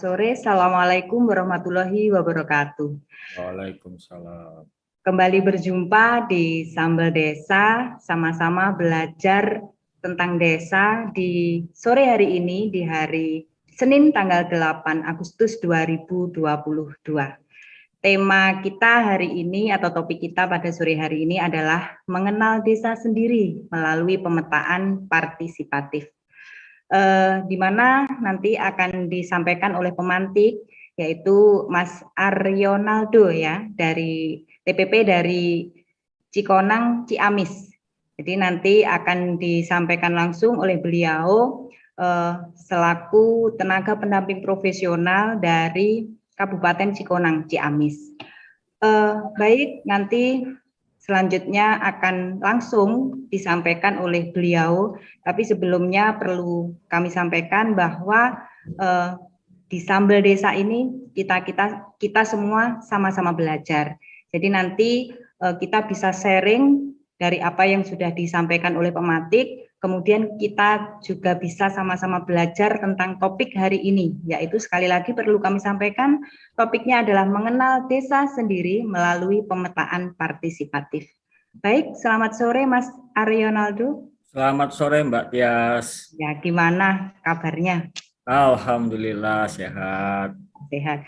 sore. Assalamualaikum warahmatullahi wabarakatuh. Waalaikumsalam. Kembali berjumpa di Sambal Desa, sama-sama belajar tentang desa di sore hari ini, di hari Senin tanggal 8 Agustus 2022. Tema kita hari ini atau topik kita pada sore hari ini adalah mengenal desa sendiri melalui pemetaan partisipatif. Di mana nanti akan disampaikan oleh pemantik yaitu Mas Arionaldo ya dari TPP dari Cikonang Ciamis. Jadi nanti akan disampaikan langsung oleh beliau selaku tenaga pendamping profesional dari Kabupaten Cikonang Ciamis. Baik, nanti selanjutnya akan langsung disampaikan oleh beliau, tapi sebelumnya perlu kami sampaikan bahwa di Sambal Desa ini kita semua sama-sama belajar. Jadi nanti kita bisa sharing dari apa yang sudah disampaikan oleh pematik, kemudian kita juga bisa sama-sama belajar tentang topik hari ini, yaitu sekali lagi perlu kami sampaikan, topiknya adalah mengenal desa sendiri melalui pemetaan partisipatif. Baik, selamat sore Mas Arionaldo. Selamat sore Mbak Tias. Ya, gimana kabarnya? Alhamdulillah sehat. Sehat.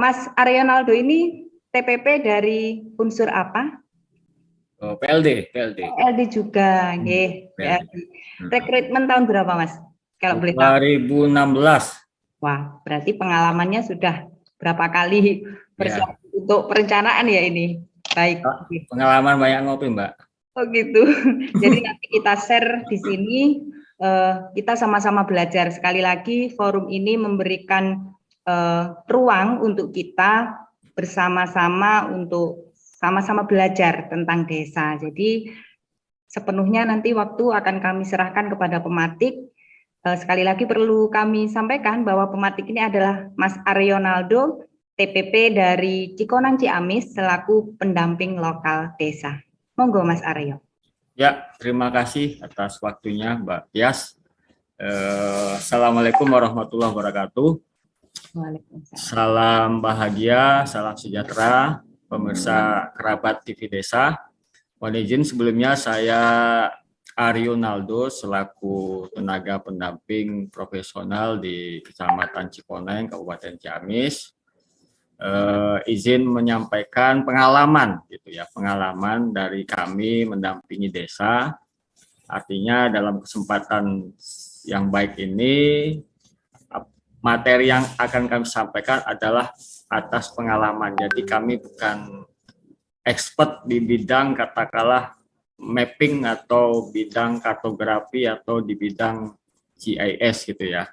Mas Arionaldo ini TPP dari unsur apa? Oh, PLD. PLD juga, nggih. Rekrutmen tahun berapa, Mas? Kalau boleh tahu. 2016. Wah, berarti pengalamannya sudah berapa kali persiapan untuk perencanaan ya ini. Baik. Pengalaman banyak ngopi, Mbak. Oh gitu. Jadi nanti kita share di sini, kita sama-sama belajar. Sekali lagi, forum ini memberikan ruang untuk kita bersama-sama untuk sama-sama belajar tentang desa. Jadi sepenuhnya nanti waktu akan kami serahkan kepada pematik. Sekali lagi perlu kami sampaikan bahwa pematik ini adalah Mas Arionaldo, TPP dari Cikonang Ciamis selaku pendamping lokal desa. Monggo Mas Aryo. Ya, terima kasih atas waktunya Mbak Tias. Assalamualaikum warahmatullahi wabarakatuh. Waalaikumsalam. Salam bahagia, salam sejahtera. Pemirsa kerabat TV Desa, mohon izin sebelumnya saya Arionaldo selaku tenaga pendamping profesional di Kecamatan Cikoneng, Kabupaten Ciamis, izin menyampaikan pengalaman gitu ya, pengalaman dari kami mendampingi desa. Artinya dalam kesempatan yang baik ini materi yang akan kami sampaikan adalah atas pengalaman. Jadi kami bukan expert di bidang katakanlah mapping atau bidang kartografi atau di bidang GIS gitu ya.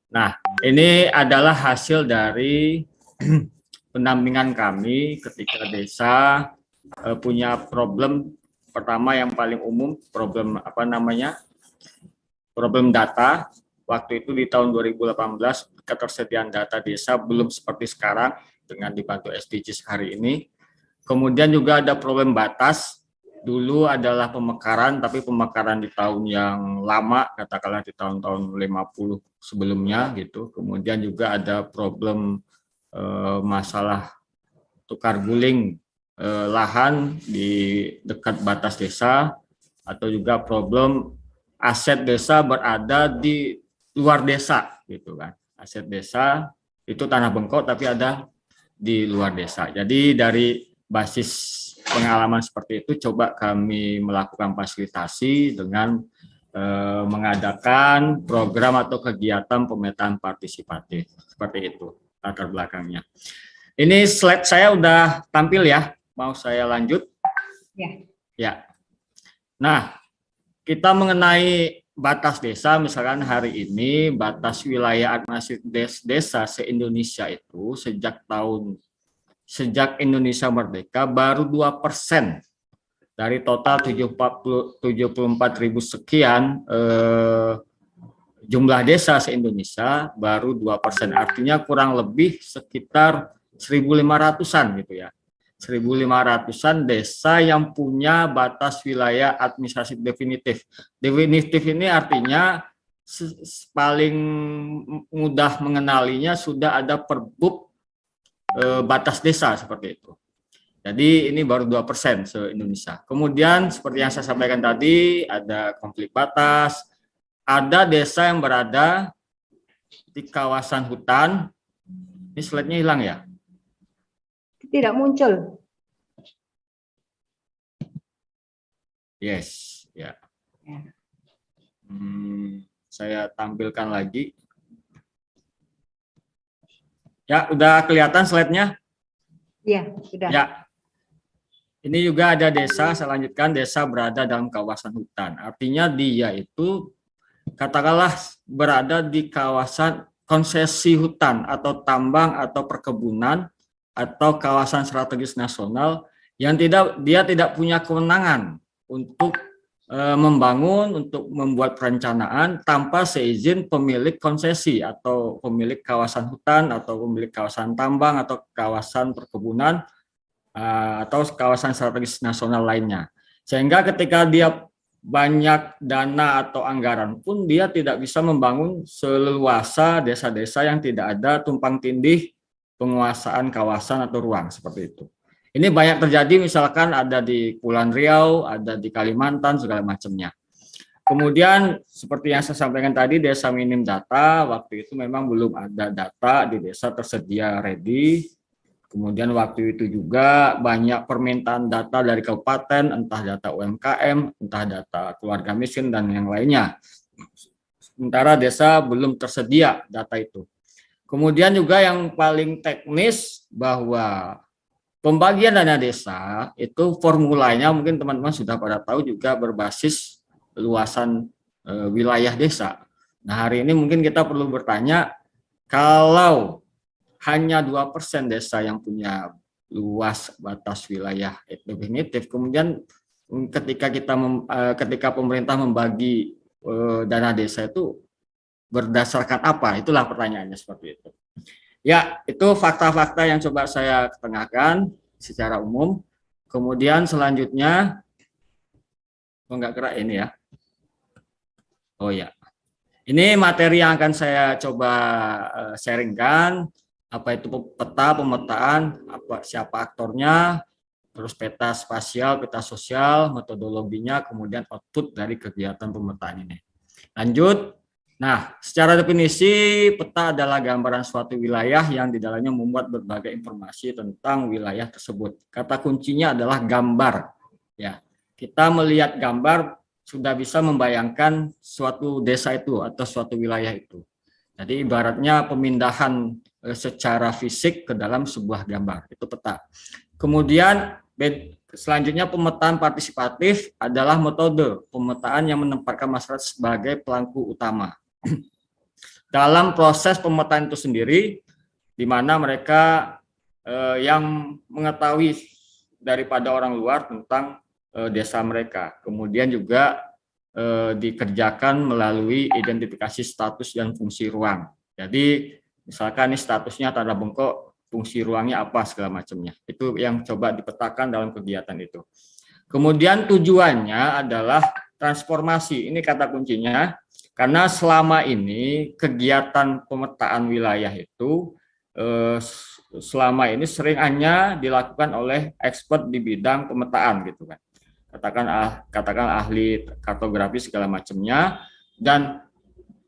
Nah, ini adalah hasil dari pendampingan kami ketika desa punya problem. Pertama yang paling umum problem problem data. Waktu itu di tahun 2018 ketersediaan data desa belum seperti sekarang dengan dibantu SDGs hari ini. Kemudian juga ada problem batas. Dulu adalah pemekaran, tapi pemekaran di tahun yang lama, katakanlah di tahun-tahun 50 sebelumnya gitu. Kemudian juga ada problem masalah tukar guling lahan di dekat batas desa, atau juga problem aset desa berada di luar desa gitu kan. Aset desa itu tanah bengkok tapi ada di luar desa. Jadi dari basis pengalaman seperti itu coba kami melakukan fasilitasi dengan mengadakan program atau kegiatan pemetaan partisipatif. Seperti itu latar belakangnya. Ini slide saya udah tampil ya. Mau saya lanjut? Ya. Nah, kita mengenai batas desa, misalkan hari ini batas wilayah administratif desa se-Indonesia itu sejak Indonesia merdeka baru 2% dari total 74.000 sekian jumlah desa se-Indonesia baru 2%. Artinya kurang lebih sekitar 1.500-an gitu ya. 1.500-an desa yang punya batas wilayah administrasi definitif. Definitif ini artinya paling mudah mengenalinya sudah ada Perbup batas desa seperti itu. Jadi ini baru 2% se-Indonesia. Kemudian seperti yang saya sampaikan tadi, ada konflik batas, ada desa yang berada di kawasan hutan. Ini slide-nya hilang ya? Tidak muncul. Yes, ya. Ya. Saya tampilkan lagi. Ya, udah kelihatan slide-nya? Iya, sudah. Ya. Ini juga ada desa, saya lanjutkan, desa berada dalam kawasan hutan. Artinya dia itu katakanlah berada di kawasan konsesi hutan atau tambang atau perkebunan atau kawasan strategis nasional yang dia tidak punya kewenangan untuk membangun, untuk membuat perencanaan tanpa seizin pemilik konsesi atau pemilik kawasan hutan atau pemilik kawasan tambang atau kawasan perkebunan atau kawasan strategis nasional lainnya. Sehingga ketika dia banyak dana atau anggaran pun dia tidak bisa membangun seleluasa desa-desa yang tidak ada tumpang tindih penguasaan kawasan atau ruang seperti itu. Ini banyak terjadi misalkan ada di Kepulauan Riau, ada di Kalimantan, segala macamnya. Kemudian seperti yang saya sampaikan tadi, desa minim data, waktu itu memang belum ada data di desa tersedia ready. Kemudian waktu itu juga banyak permintaan data dari kabupaten, entah data UMKM, entah data keluarga miskin, dan yang lainnya. Sementara desa belum tersedia data itu. Kemudian juga yang paling teknis bahwa pembagian dana desa itu formulanya mungkin teman-teman sudah pada tahu juga berbasis luasan wilayah desa. Nah hari ini mungkin kita perlu bertanya, kalau hanya 2% desa yang punya luas batas wilayah definitif, kemudian ketika pemerintah membagi dana desa itu berdasarkan apa? Itulah pertanyaannya seperti itu. Ya, itu fakta-fakta yang coba saya ketengahkan secara umum. Kemudian selanjutnya, nggak gerak ini ya. Oh ya, ini materi yang akan saya coba sharingkan. Apa itu peta pemetaan, siapa aktornya, terus peta spasial, peta sosial, metodologinya, kemudian output dari kegiatan pemetaan ini. Lanjut. Nah, secara definisi, peta adalah gambaran suatu wilayah yang di dalamnya memuat berbagai informasi tentang wilayah tersebut. Kata kuncinya adalah gambar. Ya, kita melihat gambar sudah bisa membayangkan suatu desa itu atau suatu wilayah itu. Jadi ibaratnya pemindahan secara fisik ke dalam sebuah gambar, itu peta. Kemudian selanjutnya pemetaan partisipatif adalah metode pemetaan yang menempatkan masyarakat sebagai pelaku utama dalam proses pemetaan itu sendiri, di mana mereka yang mengetahui daripada orang luar tentang desa mereka. Kemudian juga dikerjakan melalui identifikasi status dan fungsi ruang. Jadi misalkan ini statusnya tanda bengkok, fungsi ruangnya apa segala macamnya. Itu yang coba dipetakan dalam kegiatan itu. Kemudian tujuannya adalah transformasi. Ini kata kuncinya, karena selama ini kegiatan pemetaan wilayah itu selama ini sering hanya dilakukan oleh expert di bidang pemetaan gitu kan. Katakan ahli kartografi segala macamnya, dan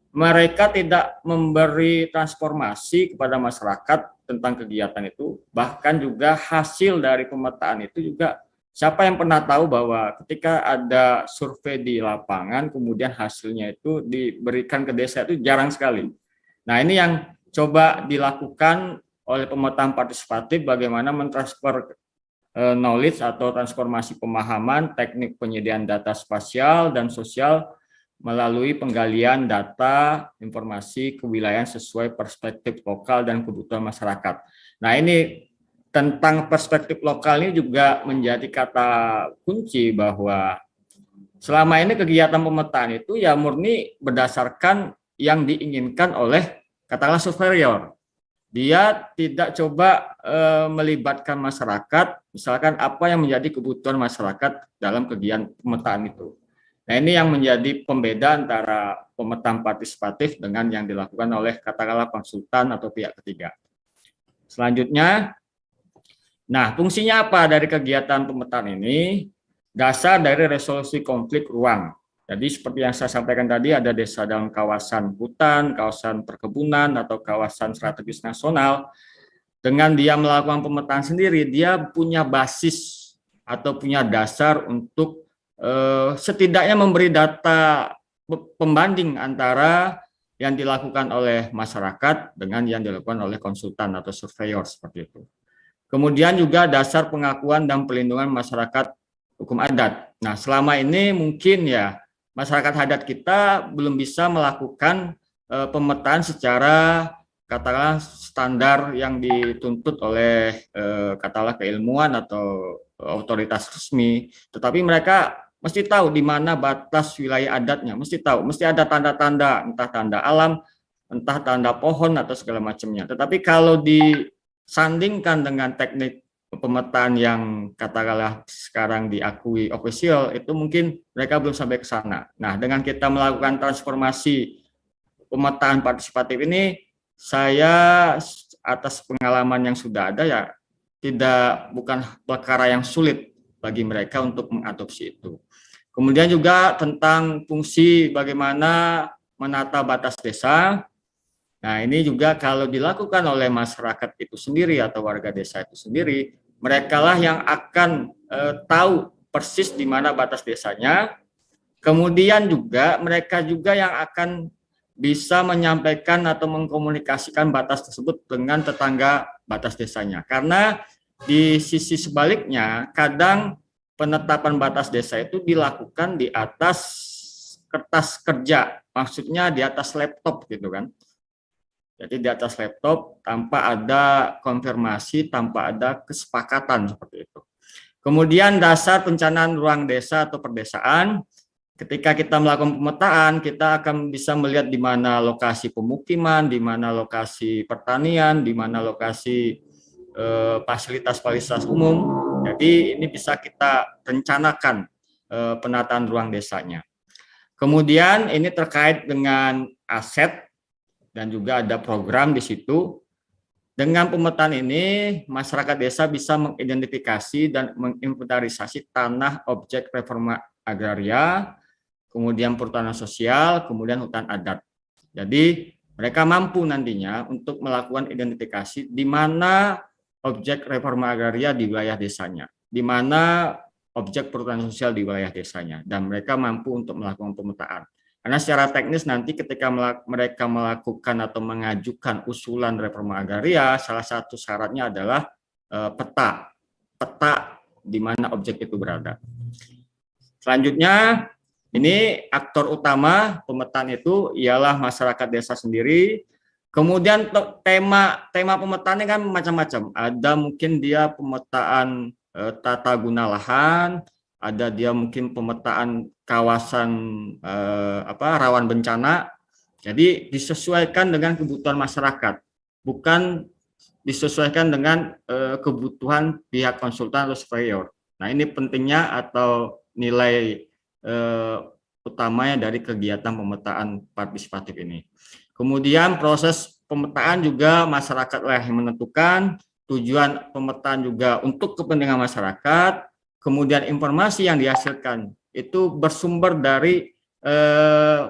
mereka tidak memberi transformasi kepada masyarakat tentang kegiatan itu. Bahkan juga hasil dari pemetaan itu juga, siapa yang pernah tahu bahwa ketika ada survei di lapangan kemudian hasilnya itu diberikan ke desa itu jarang sekali. Nah ini yang coba dilakukan oleh pemetaan partisipatif, bagaimana mentransfer knowledge atau transformasi pemahaman teknik penyediaan data spasial dan sosial melalui penggalian data informasi kewilayahan sesuai perspektif lokal dan kebutuhan masyarakat. Nah ini tentang perspektif lokal ini juga menjadi kata kunci, bahwa selama ini kegiatan pemetaan itu ya murni berdasarkan yang diinginkan oleh katakanlah superior. Dia tidak coba melibatkan masyarakat, misalkan apa yang menjadi kebutuhan masyarakat dalam kegiatan pemetaan itu. Nah, ini yang menjadi pembeda antara pemetaan partisipatif dengan yang dilakukan oleh katakanlah konsultan atau pihak ketiga. Selanjutnya, nah fungsinya apa dari kegiatan pemetaan ini? Dasar dari resolusi konflik ruang. Jadi seperti yang saya sampaikan tadi, ada desa dalam kawasan hutan, kawasan perkebunan, atau kawasan strategis nasional. Dengan dia melakukan pemetaan sendiri, dia punya basis atau punya dasar untuk setidaknya memberi data pembanding antara yang dilakukan oleh masyarakat dengan yang dilakukan oleh konsultan atau surveyor seperti itu. Kemudian juga dasar pengakuan dan pelindungan masyarakat hukum adat. Nah, selama ini mungkin ya masyarakat adat kita belum bisa melakukan pemetaan secara katakanlah standar yang dituntut oleh katakanlah keilmuan atau otoritas resmi, tetapi mereka mesti tahu di mana batas wilayah adatnya, mesti tahu, mesti ada tanda-tanda, entah tanda alam, entah tanda pohon atau segala macamnya. Tetapi kalau disandingkan dengan teknik pemetaan yang katakanlah sekarang diakui official, itu mungkin mereka belum sampai ke sana. Nah, dengan kita melakukan transformasi pemetaan partisipatif ini, saya atas pengalaman yang sudah ada ya bukan perkara yang sulit bagi mereka untuk mengadopsi itu. Kemudian juga tentang fungsi bagaimana menata batas desa. Nah, ini juga kalau dilakukan oleh masyarakat itu sendiri atau warga desa itu sendiri, mereka lah yang akan tahu persis di mana batas desanya. Kemudian juga mereka juga yang akan bisa menyampaikan atau mengkomunikasikan batas tersebut dengan tetangga batas desanya. Karena di sisi sebaliknya, kadang penetapan batas desa itu dilakukan di atas kertas kerja, maksudnya di atas laptop gitu kan. Jadi di atas laptop tanpa ada konfirmasi, tanpa ada kesepakatan seperti itu. Kemudian dasar perencanaan ruang desa atau perdesaan, ketika kita melakukan pemetaan, kita akan bisa melihat di mana lokasi pemukiman, di mana lokasi pertanian, di mana lokasi fasilitas-fasilitas umum. Jadi ini bisa kita rencanakan penataan ruang desanya. Kemudian ini terkait dengan aset dan juga ada program di situ. Dengan pemetaan ini, masyarakat desa bisa mengidentifikasi dan menginventarisasi tanah objek reforma agraria, kemudian perhutanan sosial, kemudian hutan adat. Jadi mereka mampu nantinya untuk melakukan identifikasi di mana objek reforma agraria di wilayah desanya, di mana objek perhutanan sosial di wilayah desanya, dan mereka mampu untuk melakukan pemetaan. Karena secara teknis nanti ketika mereka melakukan atau mengajukan usulan reforma agraria, salah satu syaratnya adalah peta di mana objek itu berada. Selanjutnya, ini aktor utama pemetaan itu ialah masyarakat desa sendiri. Kemudian tema pemetaannya kan macam-macam. Ada mungkin dia pemetaan tata guna lahan, ada dia mungkin pemetaan kawasan rawan bencana. Jadi disesuaikan dengan kebutuhan masyarakat, bukan disesuaikan dengan kebutuhan pihak konsultan atau surveyor. Nah, ini pentingnya atau nilai utamanya dari kegiatan pemetaan partisipatif ini. Kemudian proses pemetaan juga masyarakat yang menentukan, tujuan pemetaan juga untuk kepentingan masyarakat, kemudian informasi yang dihasilkan itu bersumber dari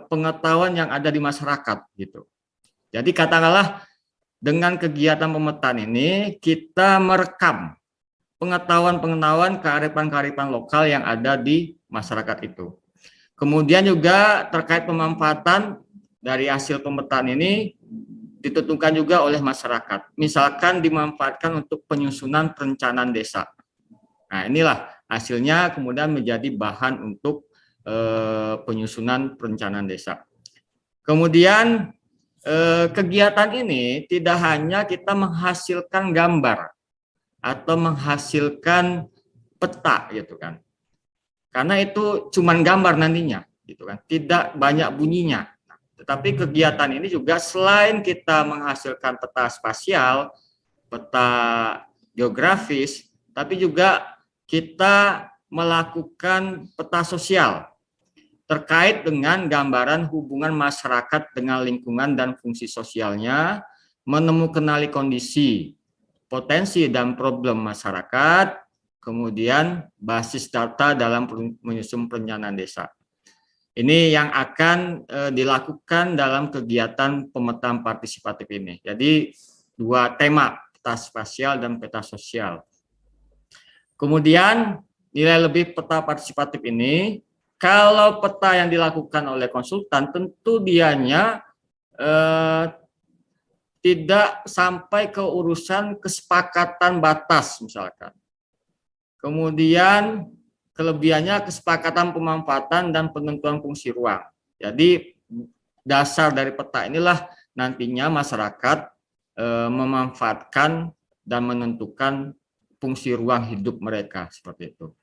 pengetahuan yang ada di masyarakat gitu. Jadi katakanlah dengan kegiatan pemetaan ini kita merekam pengetahuan kearifan lokal yang ada di masyarakat itu. Kemudian juga terkait pemanfaatan dari hasil pemetaan ini ditentukan juga oleh masyarakat. Misalkan dimanfaatkan untuk penyusunan perencanaan desa. Nah, inilah hasilnya kemudian menjadi bahan untuk penyusunan perencanaan desa. Kemudian kegiatan ini tidak hanya kita menghasilkan gambar atau menghasilkan peta gitu kan. Karena itu cuman gambar nantinya gitu kan, tidak banyak bunyinya. Tetapi kegiatan ini juga selain kita menghasilkan peta spasial, peta geografis, tapi juga kita melakukan peta sosial. terkait dengan gambaran hubungan masyarakat dengan lingkungan dan fungsi sosialnya, menemukan kondisi, potensi dan problem masyarakat, kemudian basis data dalam menyusun perencanaan desa. Ini yang akan dilakukan dalam kegiatan pemetaan partisipatif ini. Jadi dua tema, peta spasial dan peta sosial. Kemudian nilai lebih peta partisipatif ini, kalau peta yang dilakukan oleh konsultan tentu dianya tidak sampai ke urusan kesepakatan batas misalkan. Kemudian kelebihannya kesepakatan pemanfaatan dan penentuan fungsi ruang. Jadi dasar dari peta inilah nantinya masyarakat memanfaatkan dan menentukan fungsi ruang hidup mereka seperti itu.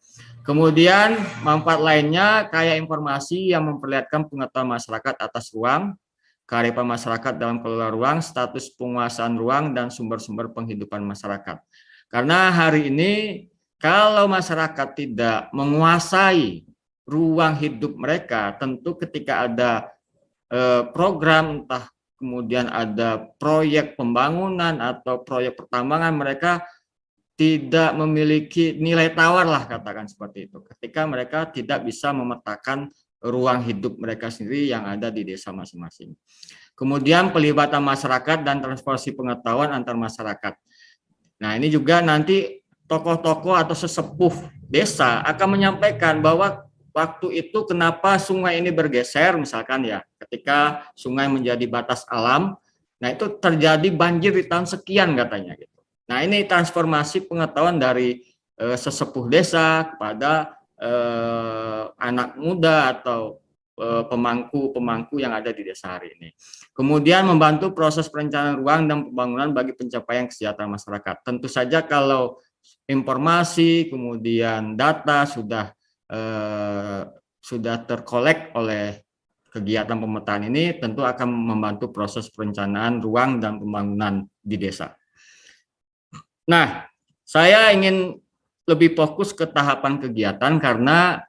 Kemudian manfaat lainnya kayak informasi yang memperlihatkan pengetahuan masyarakat atas ruang, kearifan masyarakat dalam kelola ruang, status penguasaan ruang, dan sumber-sumber penghidupan masyarakat. Karena hari ini kalau masyarakat tidak menguasai ruang hidup mereka, tentu ketika ada program, entah kemudian ada proyek pembangunan atau proyek pertambangan, mereka tidak memiliki nilai tawar lah, katakan seperti itu. Ketika mereka tidak bisa memetakan ruang hidup mereka sendiri yang ada di desa masing-masing. Kemudian pelibatan masyarakat dan transformasi pengetahuan antar masyarakat. Nah, ini juga nanti tokoh-tokoh atau sesepuh desa akan menyampaikan bahwa waktu itu kenapa sungai ini bergeser, misalkan ya, ketika sungai menjadi batas alam, nah itu terjadi banjir di tahun sekian katanya gitu. Nah, ini transformasi pengetahuan dari sesepuh desa kepada anak muda atau pemangku yang ada di desa hari ini. Kemudian membantu proses perencanaan ruang dan pembangunan bagi pencapaian kesejahteraan masyarakat. Tentu saja kalau informasi kemudian data sudah terkolek oleh kegiatan pemetaan ini, tentu akan membantu proses perencanaan ruang dan pembangunan di desa. Nah, saya ingin lebih fokus ke tahapan kegiatan karena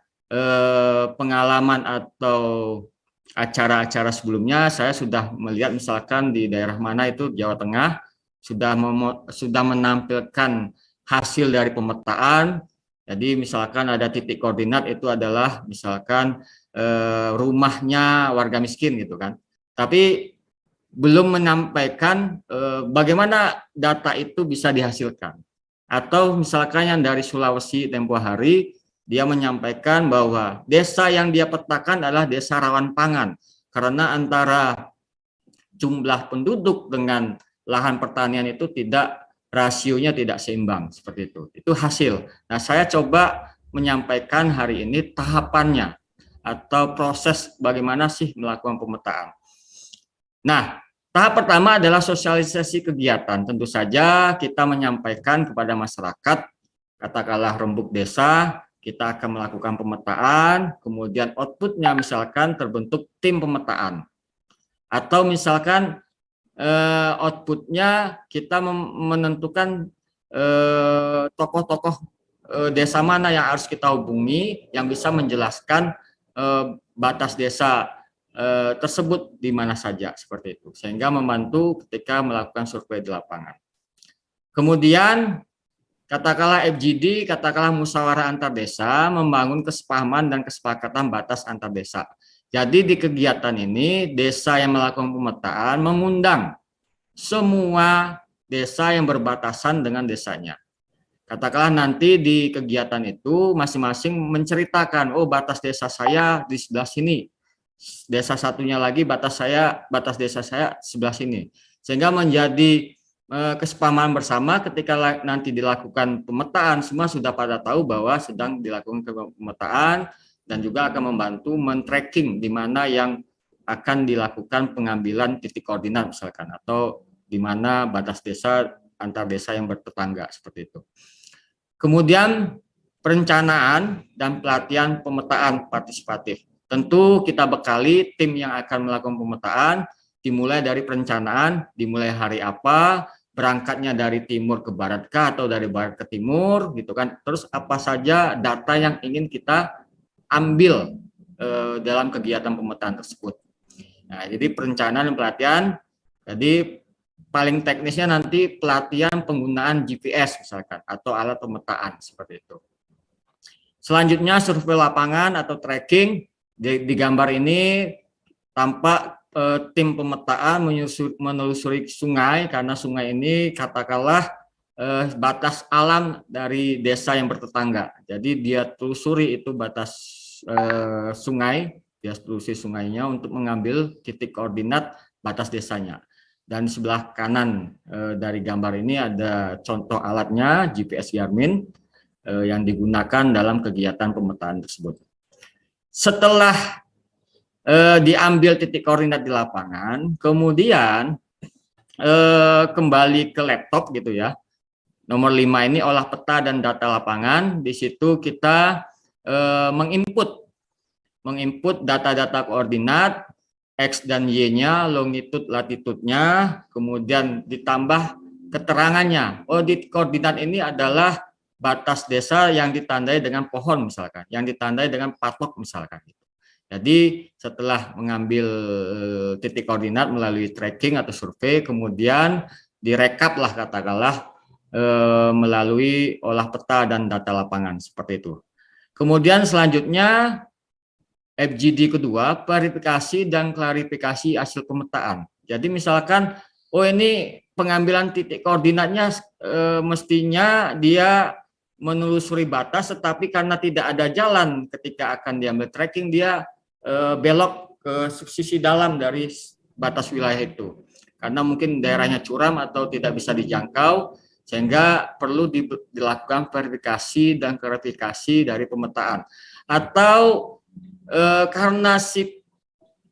pengalaman atau acara-acara sebelumnya saya sudah melihat misalkan di daerah mana itu Jawa Tengah sudah menampilkan hasil dari pemetaan. Jadi misalkan ada titik koordinat itu adalah misalkan rumahnya warga miskin gitu kan. Tapi belum menyampaikan bagaimana data itu bisa dihasilkan. Atau misalkan yang dari Sulawesi tempo hari, dia menyampaikan bahwa desa yang dia petakan adalah desa rawan pangan. Karena antara jumlah penduduk dengan lahan pertanian itu rasionya tidak seimbang, seperti itu. Itu hasil. Nah, saya coba menyampaikan hari ini tahapannya atau proses bagaimana sih melakukan pemetaan. Nah, tahap pertama adalah sosialisasi kegiatan. Tentu saja kita menyampaikan kepada masyarakat, katakanlah rembuk desa, kita akan melakukan pemetaan, kemudian outputnya misalkan terbentuk tim pemetaan. Atau misalkan outputnya kita menentukan tokoh-tokoh desa mana yang harus kita hubungi, yang bisa menjelaskan batas desa tersebut di mana saja, seperti itu, sehingga membantu ketika melakukan survei di lapangan. Kemudian katakanlah FGD, katakanlah musyawarah antar desa, membangun kesepahaman dan kesepakatan batas antar desa. Jadi di kegiatan ini desa yang melakukan pemetaan mengundang semua desa yang berbatasan dengan desanya. Katakanlah nanti di kegiatan itu masing-masing menceritakan, oh batas desa saya di sebelah sini, desa satunya lagi batas desa saya sebelah sini, sehingga menjadi kesepahaman bersama ketika nanti dilakukan pemetaan, semua sudah pada tahu bahwa sedang dilakukan pemetaan dan juga akan membantu men-tracking di mana yang akan dilakukan pengambilan titik koordinat misalkan, atau di mana batas desa antar desa yang bertetangga, seperti itu. Kemudian perencanaan dan pelatihan pemetaan partisipatif. Tentu kita bekali tim yang akan melakukan pemetaan, dimulai dari perencanaan, dimulai hari apa, berangkatnya dari timur ke barat kah atau dari barat ke timur gitu kan. Terus apa saja data yang ingin kita ambil dalam kegiatan pemetaan tersebut. Nah, jadi perencanaan dan pelatihan, jadi paling teknisnya nanti pelatihan penggunaan GPS misalkan atau alat pemetaan seperti itu. Selanjutnya survei lapangan atau tracking. Di gambar ini tampak tim pemetaan menelusuri sungai, karena sungai ini katakanlah batas alam dari desa yang bertetangga. Jadi dia telusuri itu batas sungai, dia telusuri sungainya untuk mengambil titik koordinat batas desanya. Dan di sebelah kanan dari gambar ini ada contoh alatnya, GPS Garmin yang digunakan dalam kegiatan pemetaan tersebut. Setelah diambil titik koordinat di lapangan, kemudian kembali ke laptop gitu ya. Nomor 5 ini olah peta dan data lapangan. Di situ kita menginput data-data koordinat X dan Y-nya, longitud, latitudenya, kemudian ditambah keterangannya. Oh, di koordinat ini adalah batas desa yang ditandai dengan pohon misalkan, yang ditandai dengan patok misalkan. Jadi setelah mengambil titik koordinat melalui tracking atau survei, kemudian direkap lah katakanlah melalui olah peta dan data lapangan seperti itu. Kemudian selanjutnya FGD kedua, verifikasi dan klarifikasi hasil pemetaan. Jadi misalkan, oh ini pengambilan titik koordinatnya mestinya dia menelusuri batas, tetapi karena tidak ada jalan ketika akan diambil tracking, dia belok ke sisi dalam dari batas wilayah itu. Karena mungkin daerahnya curam atau tidak bisa dijangkau, sehingga perlu dilakukan verifikasi dan klarifikasi dari pemetaan. Atau karena si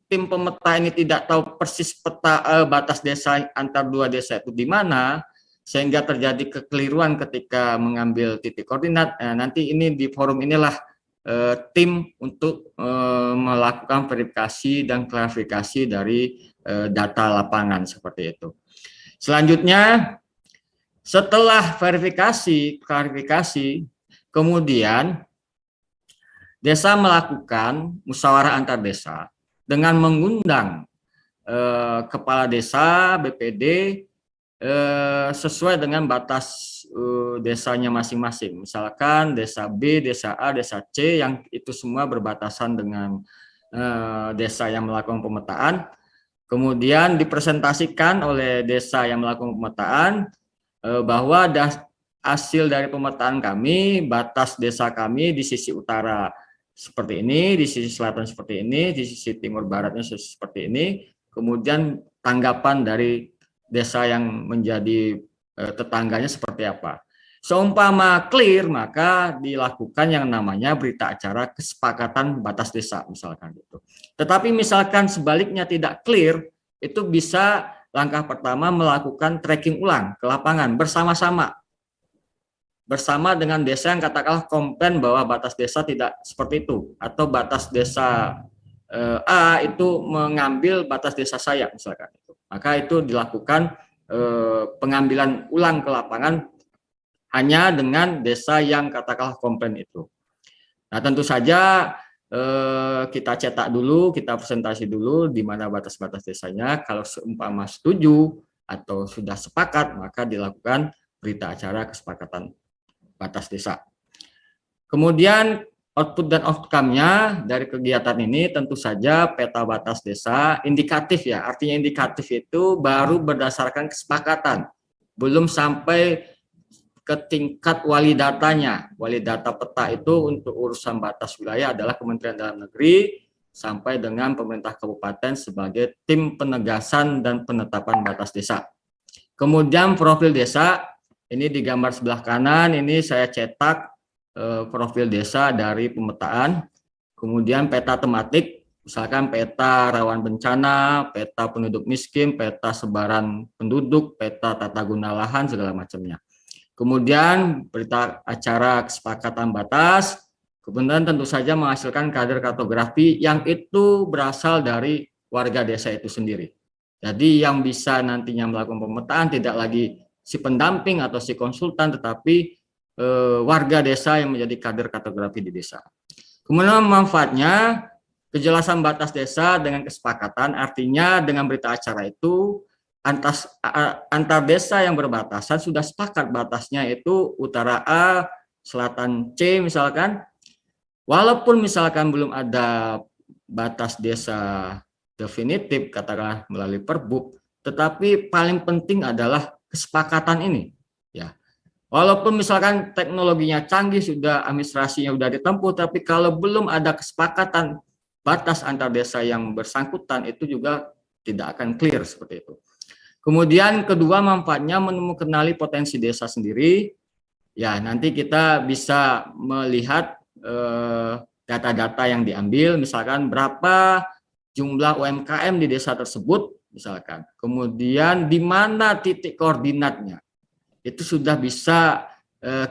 tim pemeta ini tidak tahu persis peta batas desa antar dua desa itu di mana, sehingga terjadi kekeliruan ketika mengambil titik koordinat. Nanti ini di forum inilah tim untuk melakukan verifikasi dan klarifikasi dari data lapangan seperti itu. Selanjutnya, setelah verifikasi, klarifikasi, kemudian desa melakukan musyawarah antar desa dengan mengundang kepala desa, BPD, sesuai dengan batas desanya masing-masing. Misalkan desa B, desa A, desa C yang itu semua berbatasan dengan desa yang melakukan pemetaan. Kemudian dipresentasikan oleh desa yang melakukan pemetaan bahwa hasil dari pemetaan kami, batas desa kami di sisi utara seperti ini, di sisi selatan seperti ini, di sisi timur baratnya seperti ini. Kemudian tanggapan dari desa yang menjadi tetangganya seperti apa. Seumpama clear, maka dilakukan yang namanya berita acara kesepakatan batas desa misalkan gitu. Tetapi misalkan sebaliknya tidak clear, itu bisa langkah pertama melakukan tracking ulang ke lapangan bersama dengan desa yang katakanlah komplain bahwa batas desa tidak seperti itu, atau batas desa A itu mengambil batas desa saya misalkan. Maka itu dilakukan pengambilan ulang ke lapangan hanya dengan desa yang katakanlah komplain itu. Nah, tentu saja kita cetak dulu, kita presentasi dulu di mana batas-batas desanya. Kalau seumpama setuju atau sudah sepakat, maka dilakukan berita acara kesepakatan batas desa. Kemudian output dan outcome-nya dari kegiatan ini tentu saja peta batas desa indikatif ya. Artinya indikatif itu baru berdasarkan kesepakatan, belum sampai ke tingkat wali datanya. Wali data peta itu untuk urusan batas wilayah adalah Kementerian Dalam Negeri sampai dengan pemerintah kabupaten sebagai tim penegasan dan penetapan batas desa. Kemudian profil desa, ini di gambar sebelah kanan, ini saya cetak profil desa dari pemetaan. Kemudian peta tematik, misalkan peta rawan bencana, peta penduduk miskin, peta sebaran penduduk, peta tata guna lahan, segala macamnya. Kemudian berita acara kesepakatan batas, kemudian tentu saja menghasilkan kader kartografi yang itu berasal dari warga desa itu sendiri. Jadi yang bisa nantinya melakukan pemetaan tidak lagi si pendamping atau si konsultan, tetapi warga desa yang menjadi kader kartografi di desa. Kemudian manfaatnya Kejelasan batas desa dengan kesepakatan artinya dengan berita acara itu antar desa yang berbatasan sudah sepakat batasnya itu utara A, selatan C misalkan. Walaupun misalkan belum ada batas desa definitif katakanlah melalui Perbuk, tetapi paling penting adalah kesepakatan ini. Ya, walaupun misalkan teknologinya canggih, sudah administrasinya sudah ditempuh, tapi kalau belum ada kesepakatan batas antar desa yang bersangkutan itu juga tidak akan clear seperti itu. Kemudian kedua, manfaatnya menemukan potensi desa sendiri. Ya, nanti kita bisa melihat data-data yang diambil, misalkan berapa jumlah UMKM di desa tersebut, misalkan. Kemudian di mana titik koordinatnya, itu sudah bisa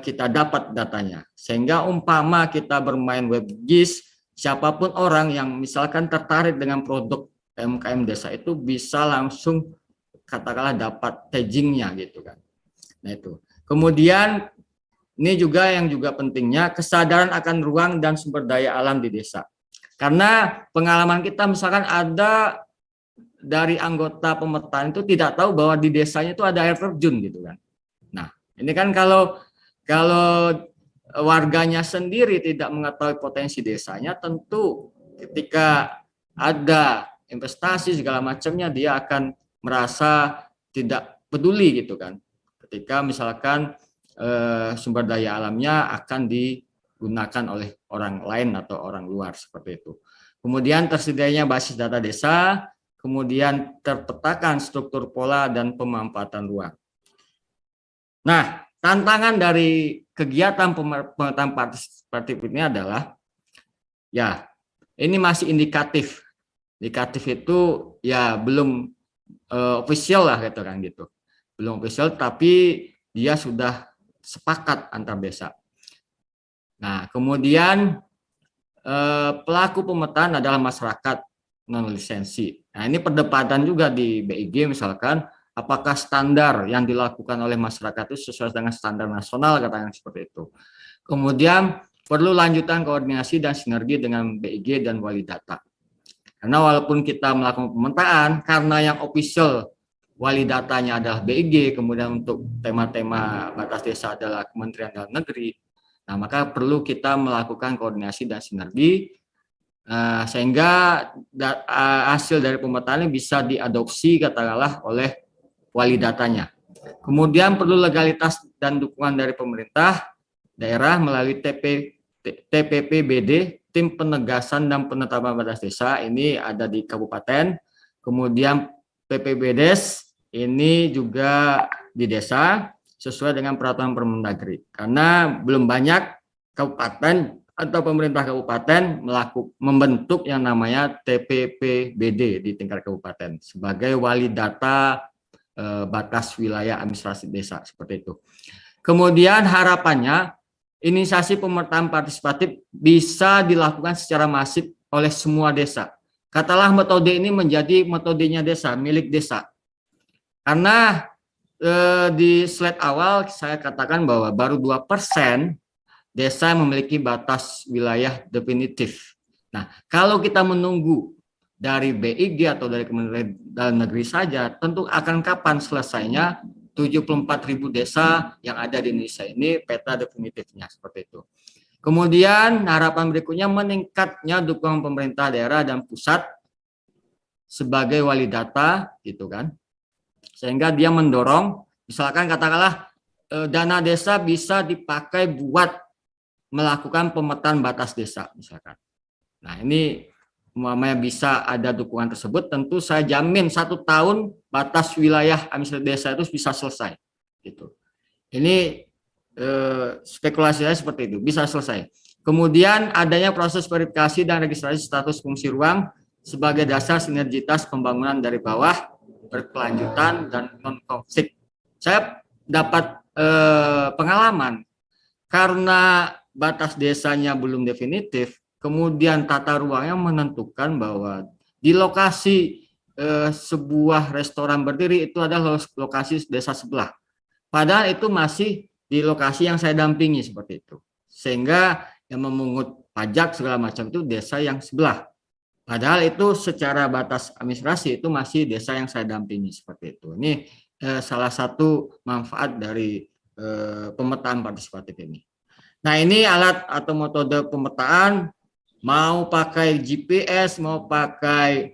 kita dapat datanya. Sehingga umpama kita bermain WebGIS, siapapun orang yang misalkan tertarik dengan produk UMKM desa itu bisa langsung katakanlah dapat taggingnya gitu kan. Nah itu. Kemudian ini juga yang juga pentingnya kesadaran akan ruang dan sumber daya alam di desa. Karena pengalaman kita misalkan ada dari anggota pemetaan itu tidak tahu bahwa di desanya itu ada air terjun gitu kan. Nah, ini kan kalau warganya sendiri tidak mengetahui potensi desanya, tentu ketika ada investasi segala macamnya dia akan merasa tidak peduli gitu kan. Ketika misalkan sumber daya alamnya akan digunakan oleh orang lain atau orang luar seperti itu. Kemudian tersedianya basis data desa, kemudian terpetakan struktur pola dan pemanfaatan ruang. Nah, tantangan dari kegiatan pemetaan partisipatif ini adalah ya ini masih indikatif. Indikatif itu ya belum official lah gitu kan gitu. Belum official tapi dia sudah sepakat antar desa. Nah, kemudian pelaku pemetaan adalah masyarakat non lisensi. Nah, ini perdebatan juga di BIG misalkan, apakah standar yang dilakukan oleh masyarakat itu sesuai dengan standar nasional, katakan seperti itu. Kemudian perlu lanjutan koordinasi dan sinergi dengan BIG dan wali data. Karena walaupun kita melakukan pemetaan, karena yang official wali datanya adalah BIG, kemudian untuk tema-tema batas desa adalah Kementerian Dalam Negeri. Nah, maka perlu kita melakukan koordinasi dan sinergi sehingga hasil dari pemetaan ini bisa diadopsi katakanlah oleh wali datanya. Kemudian perlu legalitas dan dukungan dari pemerintah daerah melalui TPPBD, Tim Penegasan dan Penetapan Batas Desa, ini ada di kabupaten. Kemudian PPBDes ini juga di desa sesuai dengan peraturan Permendagri. Karena belum banyak kabupaten atau pemerintah kabupaten membentuk yang namanya TPPBD di tingkat kabupaten sebagai wali data batas wilayah administrasi desa seperti itu. Kemudian harapannya inisiasi pemetaan partisipatif bisa dilakukan secara masif oleh semua desa. Katalah metode ini menjadi metodenya desa, milik desa. Karena di slide awal saya katakan bahwa baru 2% desa memiliki batas wilayah definitif. Nah, kalau kita menunggu dari BIG atau dari Kementerian Dalam Negeri saja, tentu akan kapan selesainya 74.000 desa yang ada di Indonesia ini peta definitifnya seperti itu. Kemudian harapan berikutnya meningkatnya dukungan pemerintah daerah dan pusat sebagai wali data gitu kan. Sehingga dia mendorong, misalkan katakanlah dana desa bisa dipakai buat melakukan pemetaan batas desa misalkan. Nah ini umpamanya bisa ada dukungan tersebut, tentu saya jamin 1 tahun batas wilayah administrasi desa itu bisa selesai. Gitu. Ini spekulasi saya seperti itu, bisa selesai. Kemudian adanya proses verifikasi dan registrasi status fungsi ruang sebagai dasar sinergitas pembangunan dari bawah, berkelanjutan dan non-konflik. Saya dapat pengalaman karena batas desanya belum definitif, kemudian tata ruangnya menentukan bahwa di lokasi sebuah restoran berdiri itu adalah lokasi desa sebelah. Padahal itu masih di lokasi yang saya dampingi seperti itu. Sehingga yang memungut pajak segala macam itu desa yang sebelah. Padahal itu secara batas administrasi itu masih desa yang saya dampingi seperti itu. Ini salah satu manfaat dari pemetaan partisipatif ini. Nah, ini alat atau metode pemetaan, mau pakai GPS, mau pakai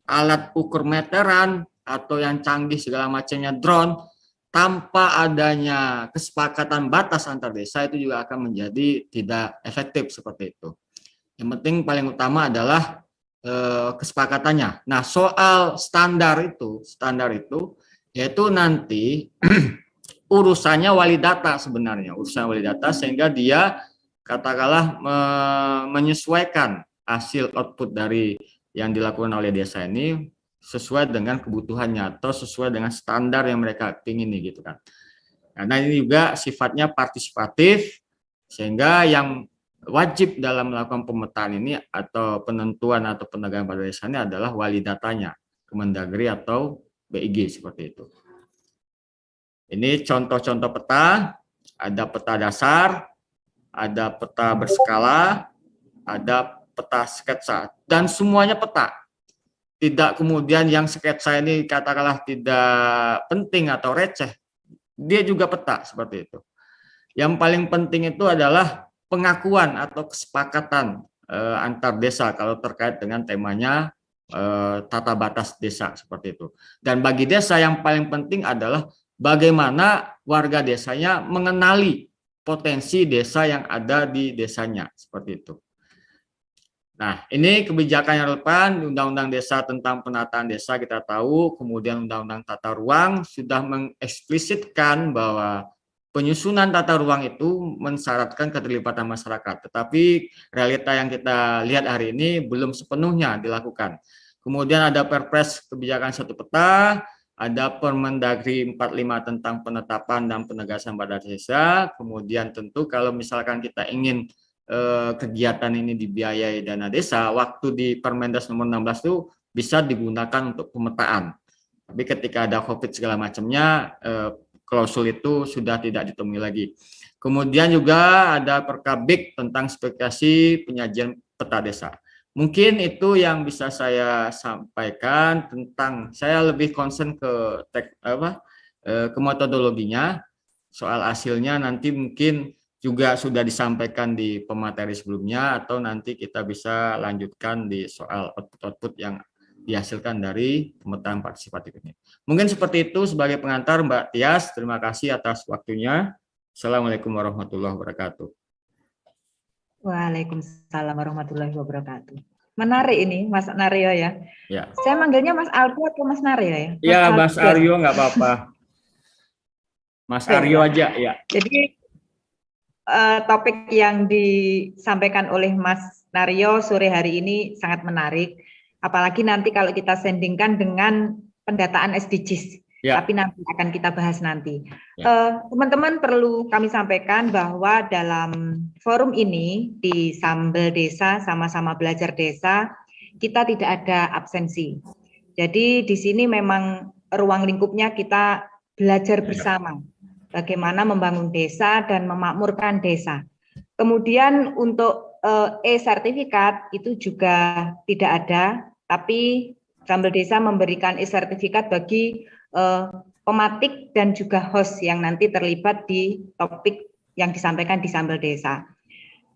alat ukur meteran, atau yang canggih segala macamnya drone, tanpa adanya kesepakatan batas antar desa itu juga akan menjadi tidak efektif seperti itu. Yang penting paling utama adalah kesepakatannya. Nah, soal standar itu yaitu nanti urusannya wali data sebenarnya, urusan wali data, sehingga dia katakanlah menyesuaikan hasil output dari yang dilakukan oleh desa ini sesuai dengan kebutuhannya atau sesuai dengan standar yang mereka ingini gitu kan. Karena ini juga sifatnya partisipatif, sehingga yang wajib dalam melakukan pemetaan ini atau penentuan atau penegakan pada desanya adalah wali datanya, Kemendagri atau BIG seperti itu. Ini contoh-contoh peta, ada peta dasar, ada peta berskala, ada peta sketsa, dan semuanya peta. Tidak kemudian yang sketsa ini katakanlah tidak penting atau receh, dia juga peta seperti itu. Yang paling penting itu adalah pengakuan atau kesepakatan antar desa kalau terkait dengan temanya tata batas desa seperti itu. Dan bagi desa yang paling penting adalah bagaimana warga desanya mengenali potensi desa yang ada di desanya seperti itu. Nah, ini kebijakan yang relevan, Undang-Undang Desa tentang penataan desa kita tahu, kemudian Undang-Undang Tata Ruang sudah mengeksplisitkan bahwa penyusunan tata ruang itu mensyaratkan keterlibatan masyarakat, tetapi realita yang kita lihat hari ini belum sepenuhnya dilakukan. Kemudian ada Perpres kebijakan satu peta, ada Permendagri 45 tentang penetapan dan penegasan batas desa, kemudian tentu kalau misalkan kita ingin kegiatan ini dibiayai dana desa, waktu di Permendas nomor 16 itu bisa digunakan untuk pemetaan. Tapi ketika ada COVID segala macamnya, klausul itu sudah tidak ditemui lagi. Kemudian juga ada Perkabik tentang spesifikasi penyajian peta desa. Mungkin itu yang bisa saya sampaikan tentang, saya lebih concern ke ke metodologinya. Soal hasilnya nanti mungkin juga sudah disampaikan di pemateri sebelumnya, atau nanti kita bisa lanjutkan di soal output-output yang dihasilkan dari pemetaan partisipatif ini. Mungkin seperti itu sebagai pengantar, Mbak Tias. Terima kasih atas waktunya. Assalamualaikum warahmatullahi wabarakatuh. Waalaikumsalam warahmatullahi wabarakatuh. Menarik ini, Mas Naryo ya. Ya. Saya manggilnya Mas Aldo atau Mas Naryo ya? Iya, Mas Aryo nggak apa-apa. Mas Aryo aja, ya. Jadi topik yang disampaikan oleh Mas Naryo sore hari ini sangat menarik. Apalagi nanti kalau kita sandingkan dengan pendataan SDGs. Ya. Tapi nanti akan kita bahas nanti. Teman-teman perlu kami sampaikan bahwa dalam forum ini di Sambel Desa sama-sama belajar desa, kita tidak ada absensi. Jadi di sini memang ruang lingkupnya kita belajar bersama. Bagaimana membangun desa dan memakmurkan desa. Kemudian untuk e-sertifikat itu juga tidak ada, tapi Sambel Desa memberikan e-sertifikat bagi pematik dan juga host yang nanti terlibat di topik yang disampaikan di Sambel Desa.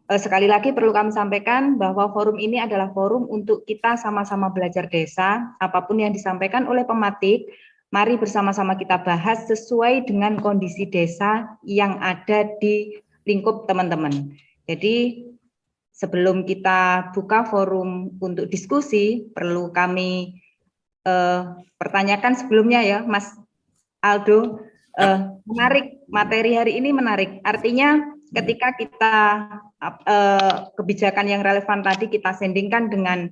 Sekali lagi perlu kami sampaikan bahwa forum ini adalah forum untuk kita sama-sama belajar desa, apapun yang disampaikan oleh pematik, mari bersama-sama kita bahas sesuai dengan kondisi desa yang ada di lingkup teman-teman. Jadi sebelum kita buka forum untuk diskusi, perlu kami pertanyakan sebelumnya ya, Mas Aldo. Menarik, materi hari ini menarik. Artinya ketika kita kebijakan yang relevan tadi kita sandingkan dengan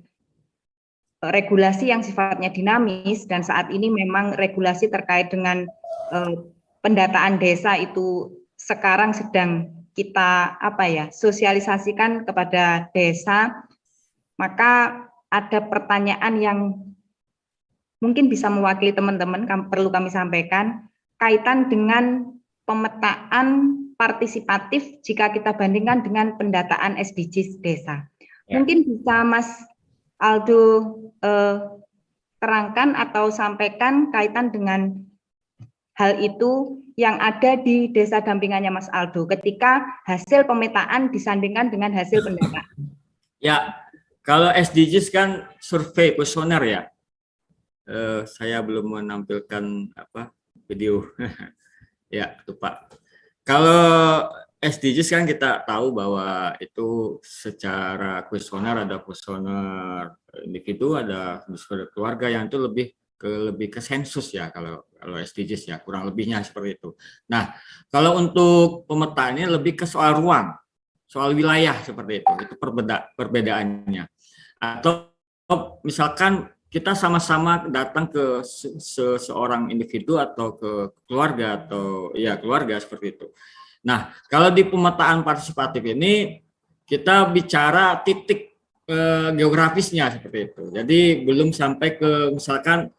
regulasi yang sifatnya dinamis, dan saat ini memang regulasi terkait dengan pendataan desa itu sekarang sedang kita sosialisasikan kepada desa, maka ada pertanyaan yang mungkin bisa mewakili teman-teman, perlu kami sampaikan, kaitan dengan pemetaan partisipatif jika kita bandingkan dengan pendataan SDGs desa. Ya. Mungkin bisa Mas Aldo terangkan atau sampaikan kaitan dengan hal itu yang ada di desa dampingannya Mas Aldo ketika hasil pemetaan disandingkan dengan hasil pendataan. Ya, kalau SDGs kan survei kuesioner ya. Saya belum menampilkan video. Ya, itu Pak. Kalau SDGs kan kita tahu bahwa itu secara kuesioner, ada kuesioner individu, ada kuesioner keluarga, yang itu lebih ke sensus ya kalau SDGs ya, kurang lebihnya seperti itu. Nah, kalau untuk pemetaannya lebih ke soal ruang, soal wilayah seperti itu perbedaannya. Atau misalkan kita sama-sama datang ke seorang individu atau ke keluarga atau ya keluarga seperti itu. Nah, kalau di pemetaan partisipatif ini kita bicara titik geografisnya seperti itu. Jadi belum sampai ke misalkan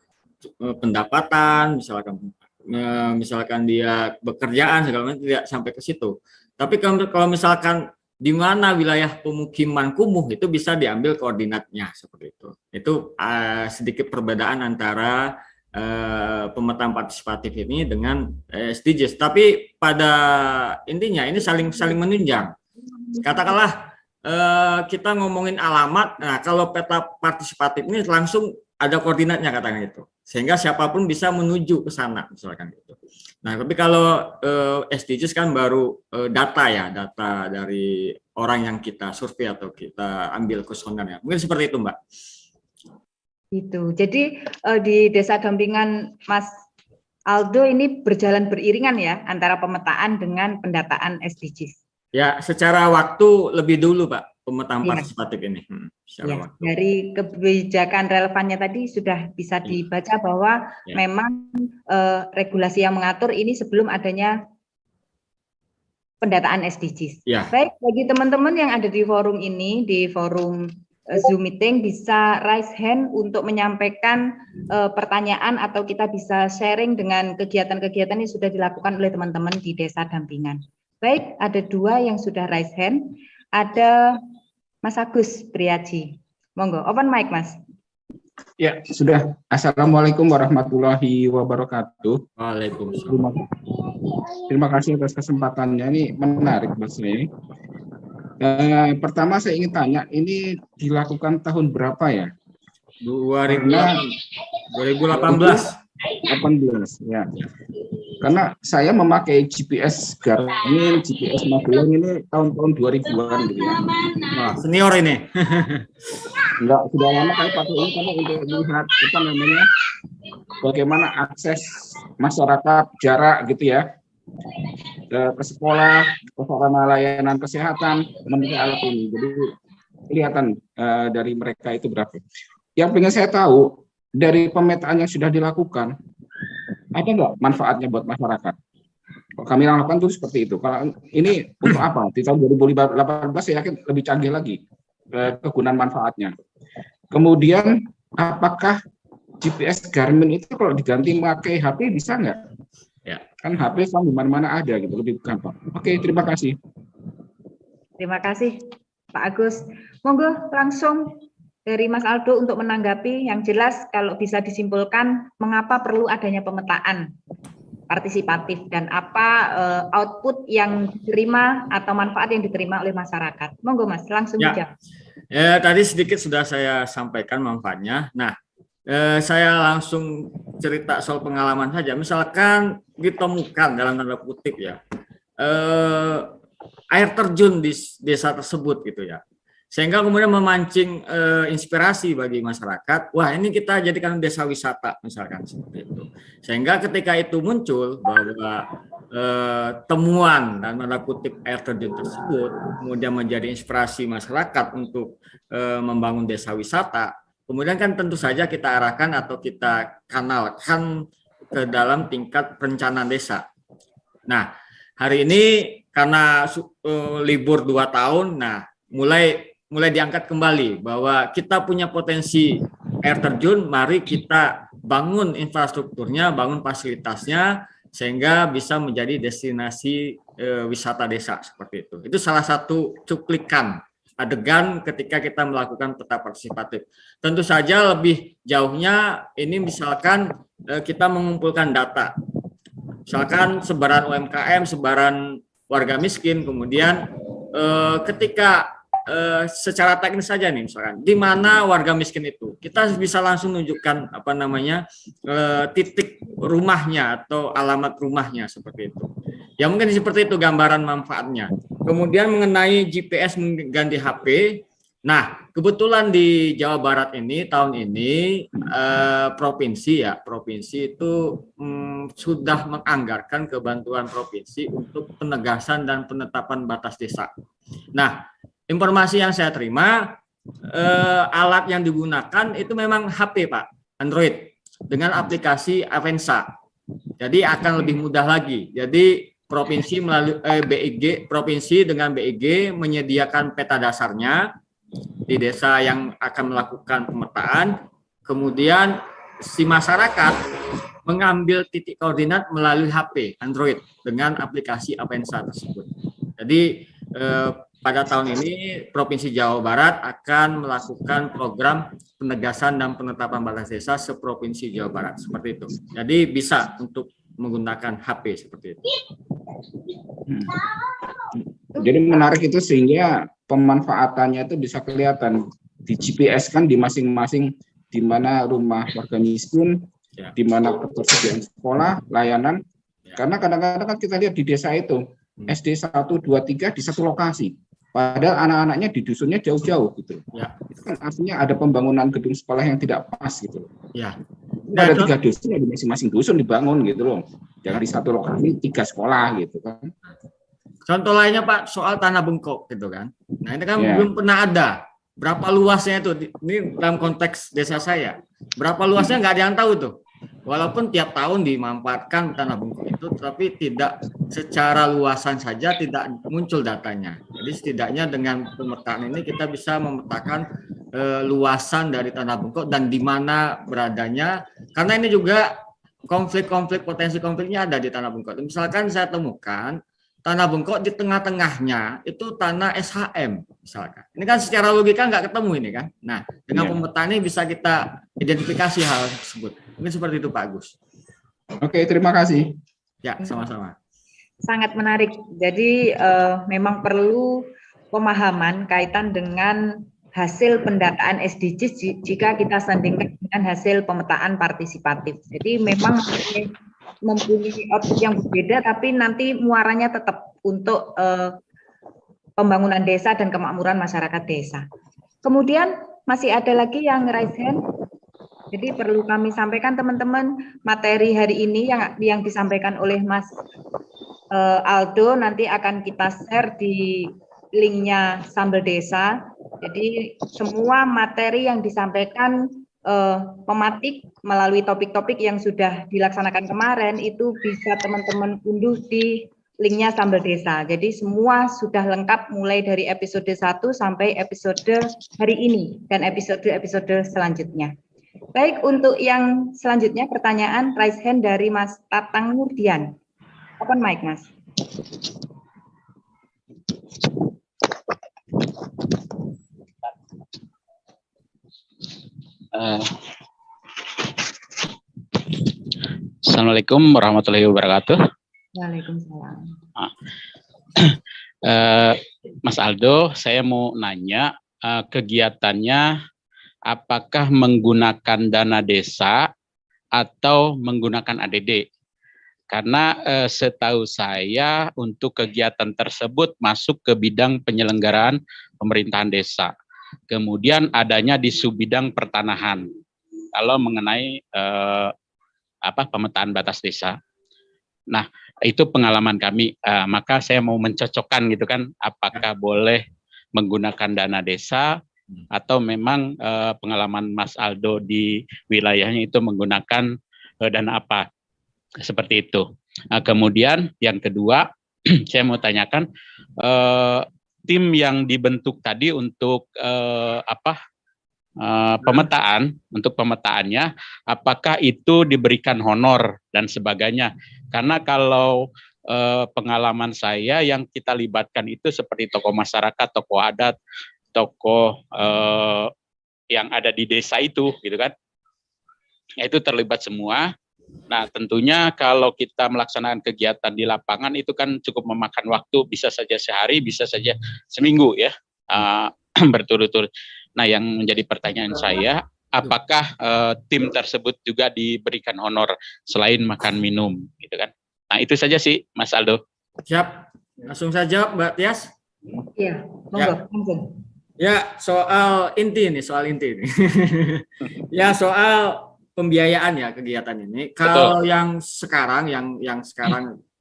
pendapatan, misalkan dia bekerjaan segala macam, tidak sampai ke situ. Tapi kalau misalkan di mana wilayah pemukiman kumuh, itu bisa diambil koordinatnya seperti itu. Itu sedikit perbedaan antara pemetaan partisipatif ini dengan SDGs. Tapi pada intinya ini saling menunjang. Katakanlah kita ngomongin alamat, nah kalau peta partisipatif ini langsung ada koordinatnya katakan gitu, sehingga siapapun bisa menuju ke sana misalkan gitu. Nah, tapi kalau SDGs kan baru data dari orang yang kita survei atau kita ambil kuesionernya. Mungkin seperti itu, Mbak. Itu. Jadi di desa dampingan Mas Aldo ini berjalan beriringan ya antara pemetaan dengan pendataan SDGs. Ya, secara waktu lebih dulu, Pak, pemetaan partisipatif ini. Ya, dari kebijakan relevannya tadi sudah bisa dibaca bahwa memang regulasi yang mengatur ini sebelum adanya pendataan SDGs. Baik, bagi teman-teman yang ada di forum ini, di forum Zoom meeting, bisa raise hand untuk menyampaikan pertanyaan atau kita bisa sharing dengan kegiatan-kegiatan yang sudah dilakukan oleh teman-teman di desa dampingan. Baik, ada dua yang sudah raise hand. Ada Mas Agus Priaji. Monggo, open mic, Mas. Ya, sudah. Assalamualaikum warahmatullahi wabarakatuh. Waalaikumsalam. Terima kasih atas kesempatannya. Ini menarik, Mas. Ini. Pertama saya ingin tanya, ini dilakukan tahun berapa ya? 2018. 18, ya. Karena saya memakai GPS Garmin, GPS Magelang ini tahun-tahun 2000-an gitu ya. Wah, senior ini. Enggak, sudah lama saya pakai ini karena untuk melihat bagaimana akses masyarakat jarak gitu ya ke sekolah, ke sarana layanan kesehatan memakai alat ini. Jadi kelihatan dari mereka itu berapa. Yang ingin saya tahu dari pemetaan yang sudah dilakukan, ada nggak manfaatnya buat masyarakat? Kalau kami lakukan itu seperti itu. Kalau ini untuk apa? Di tahun 2018 saya yakin lebih canggih lagi kegunaan manfaatnya. Kemudian apakah GPS Garmin itu kalau diganti memakai HP bisa nggak? Ya. Kan HP kan di mana-mana ada gitu, lebih gampang. Oke, terima kasih. Terima kasih Pak Agus. Monggo langsung dari Mas Aldo untuk menanggapi. Yang jelas kalau bisa disimpulkan mengapa perlu adanya pemetaan partisipatif dan apa output yang diterima atau manfaat yang diterima oleh masyarakat. Monggo Mas, langsung dijawab. Ya, tadi sedikit sudah saya sampaikan manfaatnya. Nah, saya langsung cerita soal pengalaman saja. Misalkan ditemukan dalam tanda kutip ya air terjun di desa tersebut gitu ya, sehingga kemudian memancing inspirasi bagi masyarakat. Wah, ini kita jadikan desa wisata misalkan seperti itu. Sehingga ketika itu muncul bahwa temuan dan tanda kutip air terjun tersebut kemudian menjadi inspirasi masyarakat untuk membangun desa wisata, kemudian kan tentu saja kita arahkan atau kita kanalkan ke dalam tingkat perencanaan desa. Nah, hari ini karena libur 2 tahun, nah mulai diangkat kembali bahwa kita punya potensi air terjun, mari kita bangun infrastrukturnya, bangun fasilitasnya, sehingga bisa menjadi destinasi wisata desa seperti itu. Itu salah satu cuplikan adegan ketika kita melakukan peta partisipatif. Tentu saja lebih jauhnya ini misalkan kita mengumpulkan data. Misalkan sebaran UMKM, sebaran warga miskin, kemudian ketika secara teknis saja nih misalkan di mana warga miskin itu kita bisa langsung menunjukkan titik rumahnya atau alamat rumahnya seperti itu ya, mungkin seperti itu gambaran manfaatnya. Kemudian mengenai GPS mengganti HP, nah kebetulan di Jawa Barat ini tahun ini provinsi itu sudah menganggarkan kebantuan provinsi untuk penegasan dan penetapan batas desa. Nah, informasi yang saya terima, alat yang digunakan itu memang HP, Pak, Android, dengan aplikasi Avenza. Jadi akan lebih mudah lagi. Jadi provinsi melalui provinsi dengan BIG menyediakan peta dasarnya di desa yang akan melakukan pemetaan. Kemudian si masyarakat mengambil titik koordinat melalui HP Android dengan aplikasi Avenza tersebut. Jadi pada tahun ini Provinsi Jawa Barat akan melakukan program penegasan dan penetapan batas desa seprovinsi Jawa Barat seperti itu. Jadi bisa untuk menggunakan HP seperti itu. Jadi menarik itu sehingga pemanfaatannya itu bisa kelihatan di GPS kan di masing-masing di mana rumah warga miskin, Ya. di mana ketersediaan sekolah, layanan. Ya. Karena kadang-kadang kan kita lihat di desa itu SD 1, 2, 3 di satu lokasi. Padahal anak-anaknya di dusunnya jauh-jauh gitu. Ya. Itu kan artinya ada pembangunan gedung sekolah yang tidak pas gitu. Ya. Ada 3 dusun di masing-masing dusun dibangun gitu loh. Jangan di satu lokasi 3 sekolah gitu kan. Contoh lainnya Pak soal tanah bengkok gitu kan. Nah ini kan Ya. belum pernah ada. Berapa luasnya itu? Ini dalam konteks desa saya. Berapa luasnya nggak ada yang tahu tuh. Walaupun tiap tahun dimanfaatkan tanah bengkok itu, tapi tidak secara luasan saja tidak muncul datanya. Jadi setidaknya dengan pemetaan ini kita bisa memetakan luasan dari tanah bengkok dan di mana beradanya. Karena ini juga potensi konfliknya ada di tanah bengkok. Misalkan saya temukan tanah bengkok di tengah-tengahnya itu tanah SHM misalkan. Ini kan secara logika nggak ketemu ini kan. Nah, dengan pemetaan ini bisa kita identifikasi hal tersebut. Mungkin seperti itu Pak Agus. Oke, terima kasih. Ya, sama-sama. Sangat menarik. Jadi memang perlu pemahaman kaitan dengan hasil pendataan SDGs jika kita sandingkan dengan hasil pemetaan partisipatif. Jadi memang mempunyai objek yang berbeda, tapi nanti muaranya tetap untuk pembangunan desa dan kemakmuran masyarakat desa. Kemudian masih ada lagi yang raise hand. Jadi perlu kami sampaikan teman-teman, materi hari ini yang disampaikan oleh Mas Aldo nanti akan kita share di linknya Sambal Desa. Jadi semua materi yang disampaikan pematik melalui topik-topik yang sudah dilaksanakan kemarin itu bisa teman-teman unduh di linknya Sambal Desa. Jadi semua sudah lengkap mulai dari episode 1 sampai episode hari ini dan episode selanjutnya. Baik, untuk yang selanjutnya pertanyaan raise hand dari Mas Tatang Nurdian. Open mic, Mas. Assalamualaikum warahmatullahi wabarakatuh. Waalaikumsalam. Mas Aldo, saya mau nanya kegiatannya apakah menggunakan dana desa atau menggunakan ADD? Karena setahu saya untuk kegiatan tersebut masuk ke bidang penyelenggaraan pemerintahan desa. Kemudian adanya di subbidang pertanahan. Kalau mengenai pemetaan batas desa. Nah, itu pengalaman kami. Maka saya mau mencocokkan gitu kan, apakah boleh menggunakan dana desa atau memang pengalaman Mas Aldo di wilayahnya itu menggunakan dana apa? Seperti itu. Kemudian yang kedua, saya mau tanyakan tim yang dibentuk tadi untuk pemetaan, untuk pemetaannya, apakah itu diberikan honor dan sebagainya? Karena kalau pengalaman saya yang kita libatkan itu seperti tokoh masyarakat, tokoh adat, tokoh yang ada di desa itu, gitu kan? Itu terlibat semua. Nah, tentunya kalau kita melaksanakan kegiatan di lapangan itu kan cukup memakan waktu, bisa saja sehari, bisa saja seminggu ya, berturut-turut. Nah, yang menjadi pertanyaan saya, apakah tim tersebut juga diberikan honor selain makan minum, gitu kan? Nah, itu saja sih, Mas Aldo. Siap, langsung saja Mbak Tias. Iya, monggo. Ya, soal inti nih. Ya, soal pembiayaan ya kegiatan ini. Kalau yang sekarang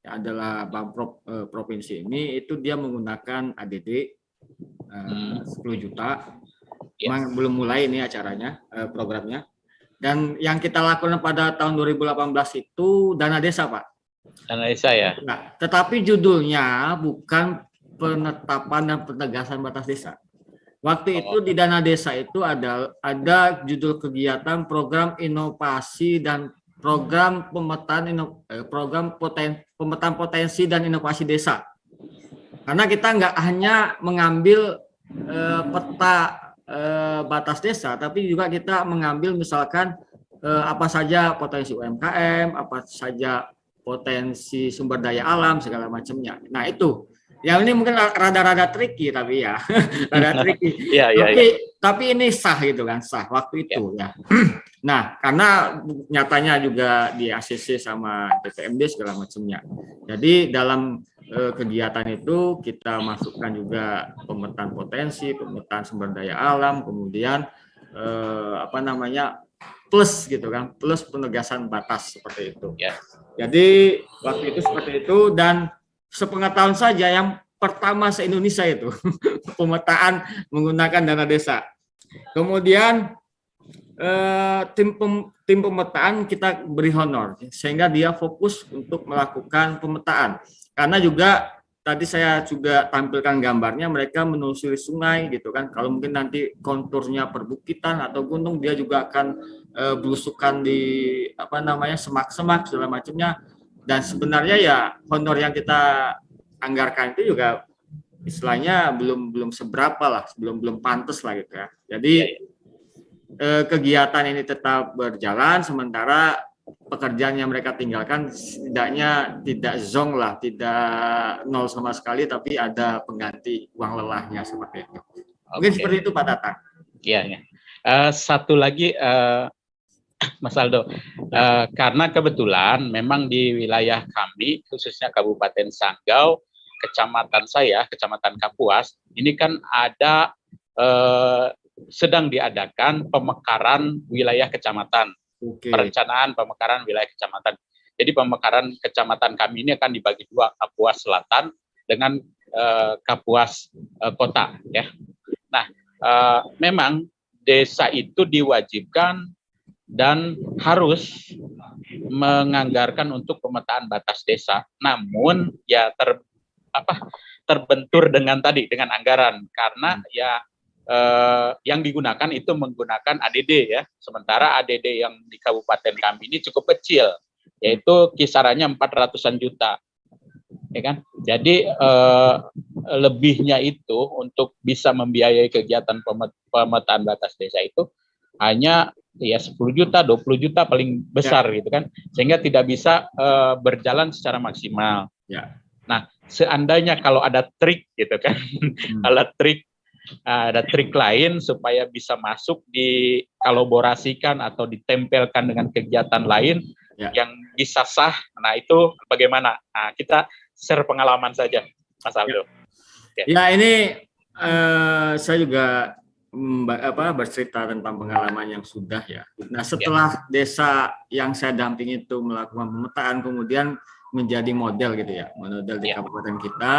adalah Pemprov provinsi ini, itu dia menggunakan ADD 10 juta. Memang belum mulai ini acaranya, programnya. Dan yang kita lakukan pada tahun 2018 itu dana desa, Pak. Dana desa ya. Nah, tetapi judulnya bukan penetapan dan penegasan batas desa. Waktu itu di dana desa itu ada judul kegiatan program inovasi dan program pemetaan potensi dan inovasi desa. Karena kita nggak hanya mengambil peta batas desa, tapi juga kita mengambil misalkan apa saja potensi UMKM, apa saja potensi sumber daya alam segala macamnya. Nah itu. Yang ini mungkin rada-rada tricky tapi ya, rada tricky. Tapi ini sah gitu kan, sah waktu itu ya. Nah, karena nyatanya juga di ACC sama DPMD segala macamnya. Jadi dalam kegiatan itu kita masukkan juga pemetaan potensi, pemetaan sumber daya alam, kemudian plus gitu kan, plus penegasan batas seperti itu. Jadi waktu itu seperti itu, dan sepengetahuan saja yang pertama se-Indonesia itu pemetaan menggunakan dana desa. Kemudian tim pemetaan kita beri honor sehingga dia fokus untuk melakukan pemetaan. Karena juga tadi saya juga tampilkan gambarnya, mereka menelusuri sungai gitu kan. Kalau mungkin nanti konturnya perbukitan atau gunung, dia juga akan belusukan di semak-semak segala macamnya. Dan sebenarnya ya honor yang kita anggarkan itu juga istilahnya belum seberapa lah, belum pantas lah gitu ya. Jadi kegiatan ini tetap berjalan sementara pekerjaan yang mereka tinggalkan setidaknya tidak zonk lah, tidak nol sama sekali, tapi ada pengganti uang lelahnya seperti itu. Mungkin seperti itu Pak Tata. Iya. Satu lagi Mas Aldo, karena kebetulan memang di wilayah kami, khususnya Kabupaten Sanggau, kecamatan saya, Kecamatan Kapuas, ini kan ada sedang diadakan pemekaran wilayah kecamatan, perencanaan pemekaran wilayah kecamatan. Jadi pemekaran kecamatan kami ini akan dibagi dua, Kapuas Selatan dengan Kapuas Kota. Ya. Nah, memang desa itu diwajibkan dan harus menganggarkan untuk pemetaan batas desa. Namun ya terbentur dengan anggaran, karena ya yang digunakan itu menggunakan ADD ya. Sementara ADD yang di kabupaten kami ini cukup kecil, yaitu kisarannya 400-an juta. Ya kan? Jadi lebihnya itu untuk bisa membiayai kegiatan pemetaan batas desa itu hanya ya 10 juta, 20 juta paling besar gitu kan, sehingga tidak bisa berjalan secara maksimal. Nah, seandainya kalau ada trik gitu kan, ada trik lain supaya bisa masuk dikolaborasikan atau ditempelkan dengan kegiatan lain yang bisa sah, nah itu bagaimana? Nah, kita share pengalaman saja, Mas Aldo. Ya ini saya juga bercerita tentang pengalaman yang sudah ya. Nah setelah desa yang saya dampingi itu melakukan pemetaan, kemudian menjadi model gitu ya, model di kabupaten kita.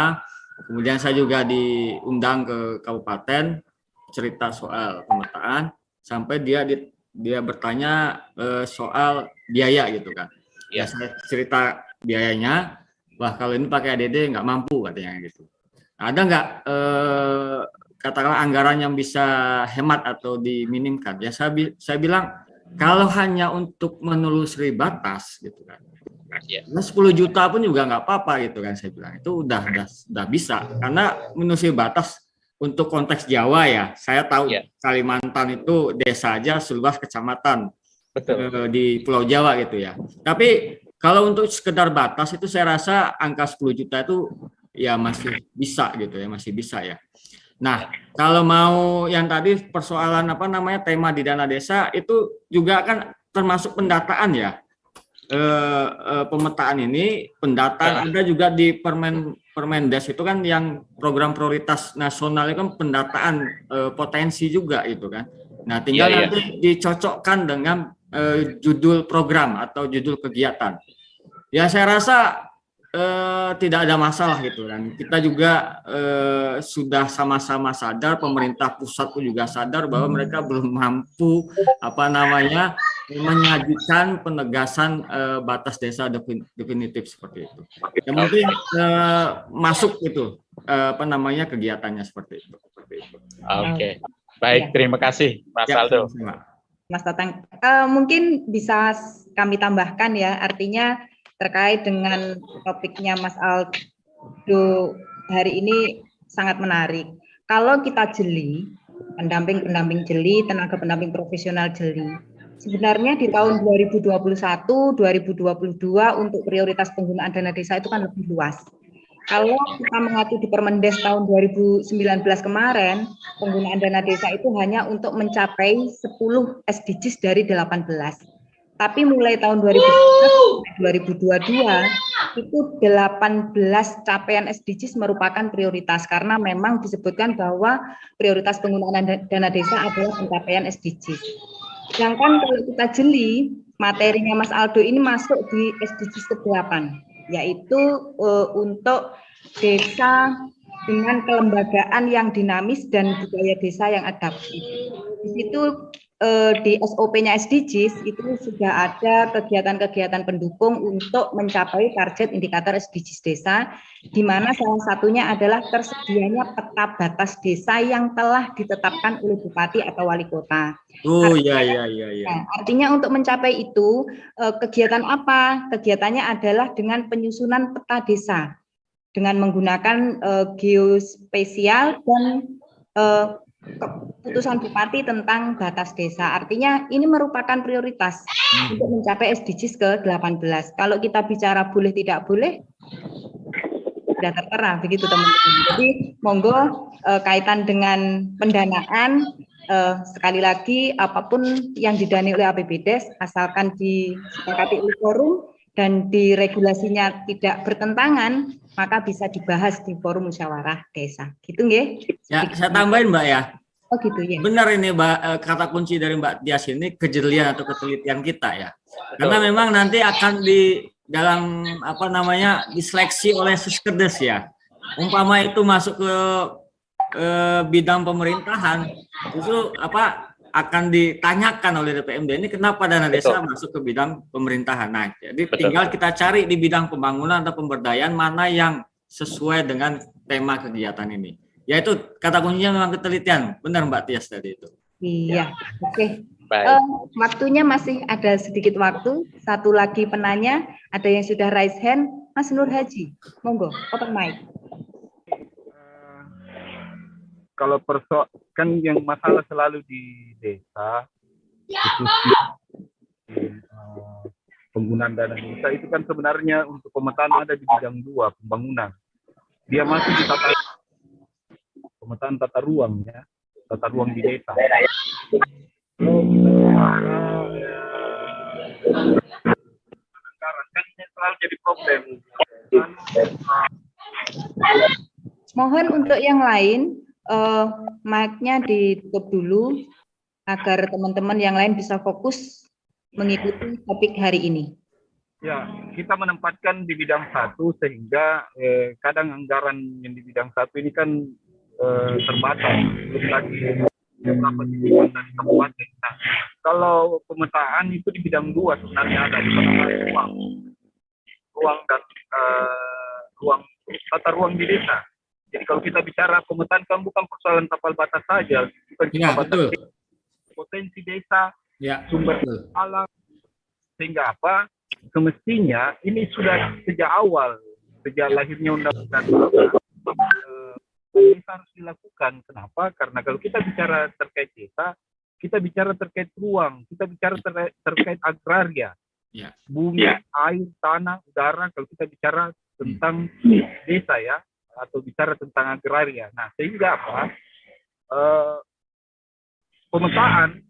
Kemudian saya juga diundang ke kabupaten cerita soal pemetaan, sampai dia bertanya soal biaya gitu kan. Ya saya cerita biayanya, wah kalau ini pakai ADD nggak mampu katanya gitu. Ada nggak katakanlah anggaran yang bisa hemat atau diminimkan? Ya saya bilang kalau hanya untuk menelusuri batas gitu kan, 10 juta pun juga nggak apa-apa gitu kan, saya bilang itu udah bisa, karena menelusuri batas untuk konteks Jawa ya, saya tahu Ya. Kalimantan itu desa aja seluas kecamatan Betul. di Pulau Jawa gitu ya. Tapi kalau untuk sekedar batas itu saya rasa angka 10 juta itu ya masih bisa gitu ya, masih bisa ya. Nah, kalau mau yang tadi persoalan apa namanya tema di dana desa itu juga kan termasuk pendataan ya. Pemetaan ini pendataan ada juga di Permendes itu kan yang program prioritas nasional itu kan pendataan potensi juga itu kan. Nah, tinggal Iya, iya. nanti dicocokkan dengan judul program atau judul kegiatan. Ya saya rasa tidak ada masalah gitu kan. Kita juga sudah sama-sama sadar, pemerintah pusat pun juga sadar bahwa mereka belum mampu apa namanya menyajikan penegasan batas desa definitif seperti itu. Yang mungkin masuk itu apa namanya kegiatannya seperti itu. Oke. Baik, terima kasih Mas Aldo. Mas Tatang, mungkin bisa kami tambahkan ya, artinya terkait dengan topiknya Mas Aldo hari ini sangat menarik. Kalau kita jeli, pendamping jeli, tenaga pendamping profesional jeli, sebenarnya di tahun 2021, 2022 untuk prioritas penggunaan dana desa itu kan lebih luas. Kalau kita mengacu di Permendes tahun 2019 kemarin, penggunaan dana desa itu hanya untuk mencapai 10 SDGs dari 18. Tapi mulai tahun 2022 itu 18 capaian SDGs merupakan prioritas karena memang disebutkan bahwa prioritas penggunaan dana desa adalah pencapaian SDGs. Sedangkan kalau kita jeli, materinya Mas Aldo ini masuk di SDGs ke-8, yaitu untuk desa dengan kelembagaan yang dinamis dan budaya desa yang adaptif. Di situ di SOP-nya SDGs itu sudah ada kegiatan-kegiatan pendukung untuk mencapai target indikator SDGs desa, di mana salah satunya adalah tersedianya peta batas desa yang telah ditetapkan oleh bupati atau wali kota. Oh iya. Artinya untuk mencapai itu kegiatan apa? Kegiatannya adalah dengan penyusunan peta desa dengan menggunakan geospasial dan keputusan bupati tentang batas desa. Artinya ini merupakan prioritas untuk mencapai SDGs ke-18. Kalau kita bicara boleh tidak boleh, sudah tertera begitu teman-teman. Jadi monggo kaitan dengan pendanaan, sekali lagi apapun yang didanai oleh APBDes asalkan disepakati oleh forum dan di regulasinya tidak bertentangan, maka bisa dibahas di forum musyawarah desa. Gitu nggih? Ya, saya tambahin Mbak ya. Oh gitu ya. Benar ini Mbak, kata kunci dari Mbak Tias ini kejelian atau ketelitian kita ya. Karena memang nanti akan di dalam apa namanya diseleksi oleh Siskerdes ya. Umpama itu masuk ke bidang pemerintahan, justru apa akan ditanyakan oleh DPMD ini kenapa dana desa masuk ke bidang pemerintahan. Nah, jadi tinggal kita cari di bidang pembangunan atau pemberdayaan mana yang sesuai dengan tema kegiatan ini. Yaitu kata kuncinya memang ketelitian. Benar Mbak Tias tadi itu. Iya, oke. Baik. Waktunya masih ada sedikit waktu. Satu lagi penanya, ada yang sudah raise hand, Mas Nur Haji. Monggo, open mic. Kalau kan yang masalah selalu di desa, khususnya penggunaan dana desa itu kan sebenarnya untuk pemetaan ada di bidang 2, pembangunan. Dia masih di pemetaan tata ruang ya, tata ruang di desa. Kan ini selalu jadi problem. Mohon untuk yang lain, mic-nya ditutup dulu agar teman-teman yang lain bisa fokus mengikuti topik hari ini. Ya, kita menempatkan di bidang 1 sehingga kadang anggaran yang di bidang 1 ini kan terbatas. Belum lagi beberapa tikungan dari kabupaten. Nah, kalau pemetaan itu di bidang 2 sebenarnya ada di ruang dan tata ruang di desa. Jadi kalau kita bicara pemetaan kan bukan persoalan tapal batas saja, bukan cuma batas potensi desa, sumber alam, sehingga apa? Semestinya ini sudah sejak awal, sejak lahirnya undang-undang pemerataan desa harus dilakukan. Kenapa? Karena kalau kita bicara terkait desa, kita bicara terkait ruang, kita bicara terkait agraria, Ya. bumi, air, tanah, udara. Kalau kita bicara tentang desa ya, atau bicara tentang agraria. Nah, sehingga apa? Pemetaan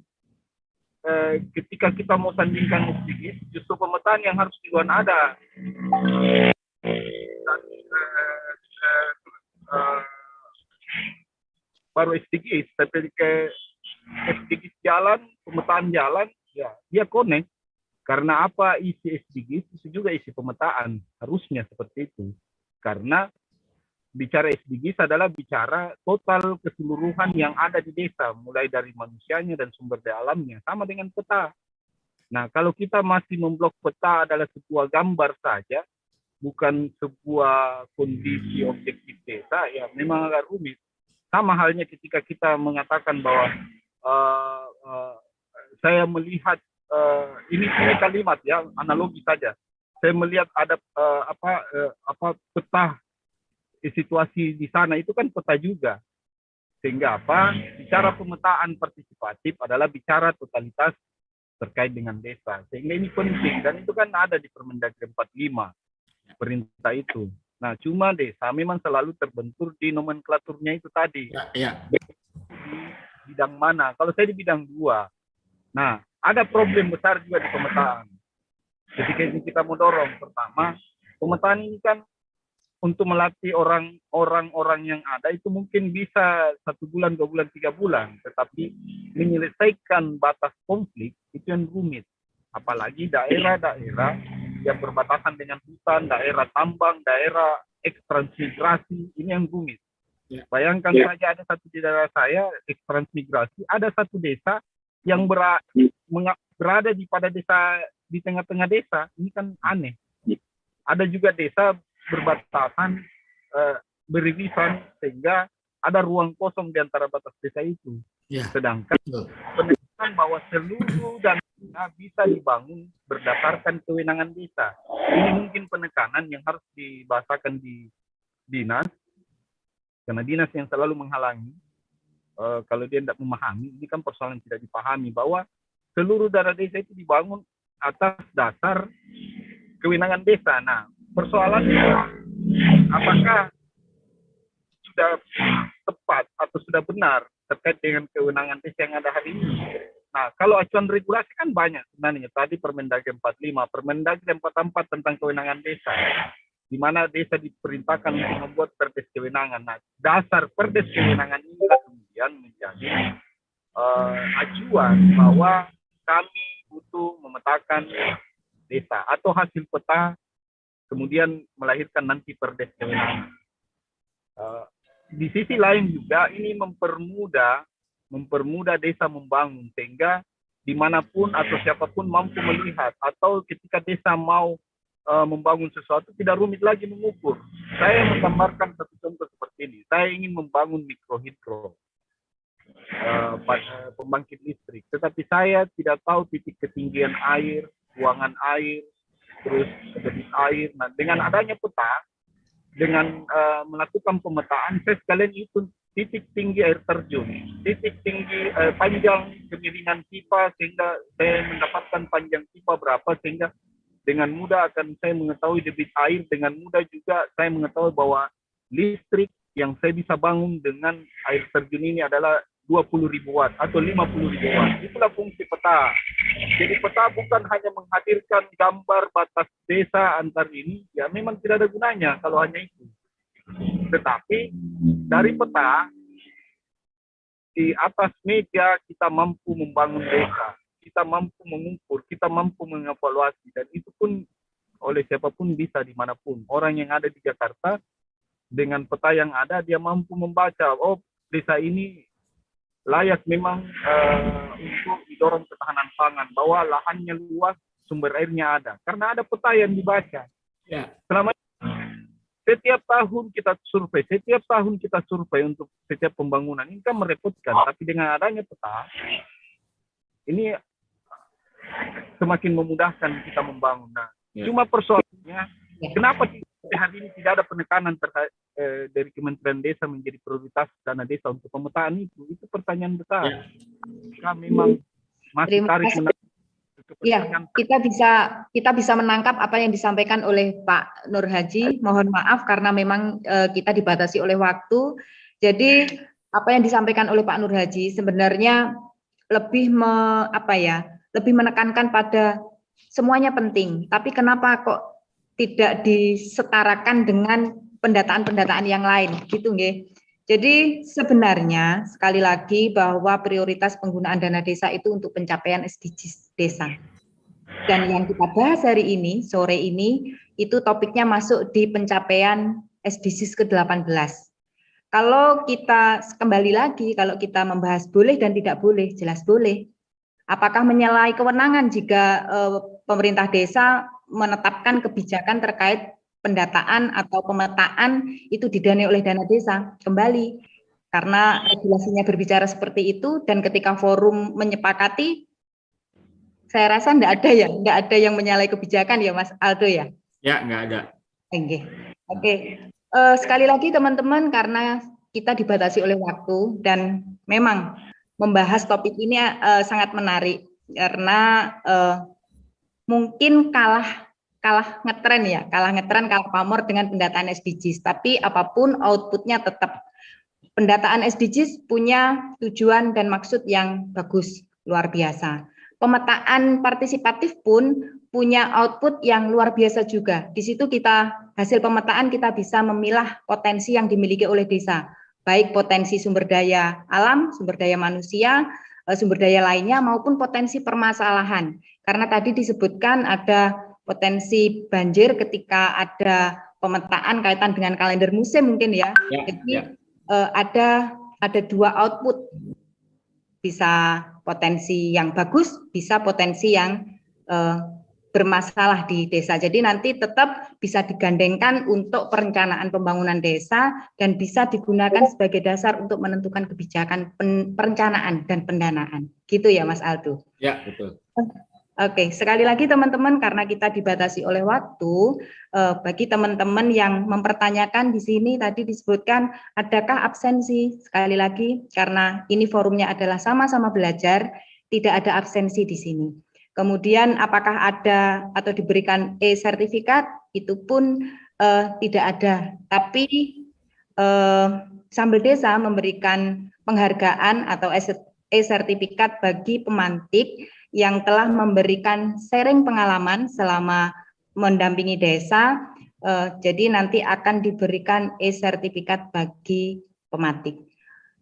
ketika kita mau sandingkan SDGs, justru pemetaan yang harus duluan ada. Dan, baru SDGs, tapi ke SDGs jalan, pemetaan jalan, ya dia connect. Karena apa, isi SDGs itu juga isi pemetaan, harusnya seperti itu. Karena bicara SDGs adalah bicara total keseluruhan yang ada di desa, mulai dari manusianya dan sumber daya alamnya, sama dengan peta. Nah, kalau kita masih memblok peta adalah sebuah gambar saja, bukan sebuah kondisi objektif desa, ya memang agak rumit. Sama halnya ketika kita mengatakan bahwa saya melihat ini kalimat ya, analogi saja. Saya melihat ada peta situasi di sana, itu kan peta juga. Sehingga apa? Bicara pemetaan partisipatif adalah bicara totalitas terkait dengan desa. Sehingga ini penting, dan itu kan ada di Permendagri 45 perintah itu. Nah, cuma desa memang selalu terbentur di nomenklaturnya itu tadi. Ya. Di bidang mana? Kalau saya di bidang 2. Nah, ada problem besar juga di pemetaan. Ketika ini kita mau dorong, pertama, pemetaan ini kan untuk melatih orang-orang yang ada itu mungkin bisa 1 bulan, 2 bulan, 3 bulan. Tetapi menyelesaikan batas konflik itu yang rumit. Apalagi daerah-daerah yang berbatasan dengan hutan, daerah tambang, daerah ekstransmigrasi, ini yang rumit. Bayangkan saja ada satu di daerah saya, ekstransmigrasi, ada satu desa yang berada pada desa, di tengah-tengah desa, ini kan aneh. Ada juga desa berbatasan, beririsan, sehingga ada ruang kosong di antara batas desa itu. Sedangkan penekanan bahwa seluruh dana bisa dibangun berdasarkan kewenangan desa. Ini mungkin penekanan yang harus dibahasakan di dinas, karena dinas yang selalu menghalangi. Kalau dia tidak memahami, ini kan persoalan tidak dipahami, bahwa seluruh dana desa itu dibangun atas dasar kewenangan desa. Nah, persoalannya apakah sudah tepat atau sudah benar terkait dengan kewenangan desa yang ada hari ini. Nah, kalau acuan regulasi kan banyak sebenarnya. Tadi Permendagri 45, Permendagri 44 tentang kewenangan desa, di mana desa diperintahkan untuk membuat perdes kewenangan. Nah, dasar perdes kewenangan ini kemudian menjadi acuan bahwa kami butuh memetakan desa atau hasil peta, kemudian melahirkan nanti perdes kewenangan. Di sisi lain juga ini mempermudah desa membangun, sehingga dimanapun atau siapapun mampu melihat, atau ketika desa mau membangun sesuatu tidak rumit lagi mengukur. Saya menggambarkan satu contoh seperti ini. Saya ingin membangun mikrohidro, pembangkit listrik, tetapi saya tidak tahu titik ketinggian air, buangan air, terus debit air. Nah, dengan adanya peta, dengan melakukan pemetaan, saya sekalian hitung titik tinggi air terjun, titik tinggi panjang kemiringan pipa, sehingga saya mendapatkan panjang pipa berapa, sehingga dengan mudah akan saya mengetahui debit air, dengan mudah juga saya mengetahui bahwa listrik yang saya bisa bangun dengan air terjun ini adalah 20.000 watt atau 50.000 watt. Itulah fungsi peta. Jadi peta bukan hanya menghadirkan gambar batas desa antar ini, ya memang tidak ada gunanya kalau hanya itu. Tetapi dari peta, di atas meja kita mampu membangun desa, kita mampu mengukur, kita mampu mengevaluasi, dan itu pun oleh siapapun bisa dimanapun. Orang yang ada di Jakarta dengan peta yang ada, dia mampu membaca, oh desa ini layak memang untuk didorong ketahanan pangan, bahwa lahannya luas, sumber airnya ada, karena ada peta yang dibaca. Selama setiap tahun kita survei untuk setiap pembangunan, ini kan merepotkan, tapi dengan adanya peta ini semakin memudahkan kita membangun. Nah, cuma persoalannya kenapa sampai hari ini tidak ada penekanan terkait dari Kementerian Desa menjadi prioritas dana desa untuk pemetaan itu. Itu pertanyaan besar. Kami memang masih Terima tarik kasih. menarik Ya, kepentingan. kita bisa menangkap apa yang disampaikan oleh Pak Nur Haji. Mohon maaf karena memang kita dibatasi oleh waktu. Jadi apa yang disampaikan oleh Pak Nur Haji sebenarnya lebih lebih menekankan pada semuanya penting. Tapi kenapa kok tidak disetarakan dengan pendataan-pendataan yang lain, gitu nggih. Jadi sebenarnya sekali lagi bahwa prioritas penggunaan dana desa itu untuk pencapaian SDGs desa. Dan yang kita bahas hari ini, sore ini, itu topiknya masuk di pencapaian SDGs ke-18. Kalau kita kembali lagi, kalau kita membahas boleh dan tidak boleh, jelas boleh. Apakah menyalahi kewenangan jika pemerintah desa menetapkan kebijakan terkait pendataan atau pemetaan itu didanai oleh dana desa? Kembali, karena regulasinya berbicara seperti itu dan ketika forum menyepakati, saya rasa enggak ada yang menyalahi kebijakan ya Mas Aldo ya? Ya, nggak ada. Oke. Sekali lagi teman-teman, karena kita dibatasi oleh waktu dan memang membahas topik ini sangat menarik karena mungkin kalah ngetren, kalah pamor dengan pendataan SDGs. Tapi apapun outputnya tetap pendataan SDGs punya tujuan dan maksud yang bagus, luar biasa. Pemetaan partisipatif pun punya output yang luar biasa juga. Di situ hasil pemetaan kita bisa memilah potensi yang dimiliki oleh desa, baik potensi sumber daya alam, sumber daya manusia, sumber daya lainnya maupun potensi permasalahan. Karena tadi disebutkan ada potensi banjir ketika ada pemetaan kaitan dengan kalender musim mungkin ya. Jadi ada dua output, bisa potensi yang bagus, bisa potensi yang bermasalah di desa. Jadi nanti tetap bisa digandengkan untuk perencanaan pembangunan desa dan bisa digunakan sebagai dasar untuk menentukan kebijakan perencanaan dan pendanaan. Gitu ya Mas Aldo? Ya, betul. Oke, sekali lagi teman-teman, karena kita dibatasi oleh waktu, bagi teman-teman yang mempertanyakan di sini tadi disebutkan adakah absensi, sekali lagi karena ini forumnya adalah sama-sama belajar, tidak ada absensi di sini. Kemudian apakah ada atau diberikan e-sertifikat, itu pun tidak ada, tapi Sambel Desa memberikan penghargaan atau e-sertifikat bagi pemantik yang telah memberikan sharing pengalaman selama mendampingi desa, jadi nanti akan diberikan e-sertifikat bagi pemantik.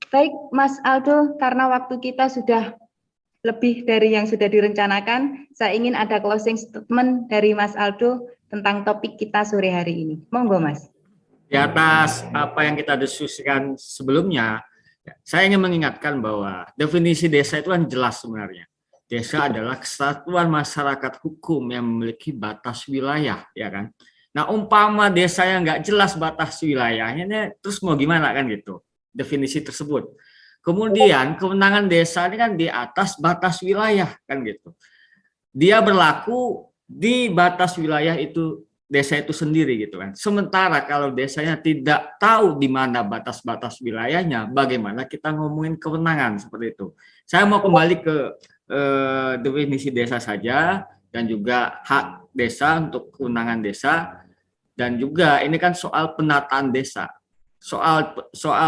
Baik Mas Aldo, karena waktu kita sudah lebih dari yang sudah direncanakan, saya ingin ada closing statement dari Mas Aldo tentang topik kita sore hari ini. Monggo Mas. Di atas apa yang kita diskusikan sebelumnya, saya ingin mengingatkan bahwa definisi desa itu kan jelas sebenarnya. Desa adalah kesatuan masyarakat hukum yang memiliki batas wilayah, ya kan? Nah, umpama desa yang nggak jelas batas wilayahnya, terus mau gimana kan gitu? Definisi tersebut. Kemudian kewenangan desa ini kan di atas batas wilayah kan gitu. Dia berlaku di batas wilayah itu desa itu sendiri gitu kan. Sementara kalau desanya tidak tahu di mana batas-batas wilayahnya, bagaimana kita ngomongin kewenangan seperti itu. Saya mau kembali ke definisi desa saja dan juga hak desa untuk kewenangan desa, dan juga ini kan soal penataan desa, soal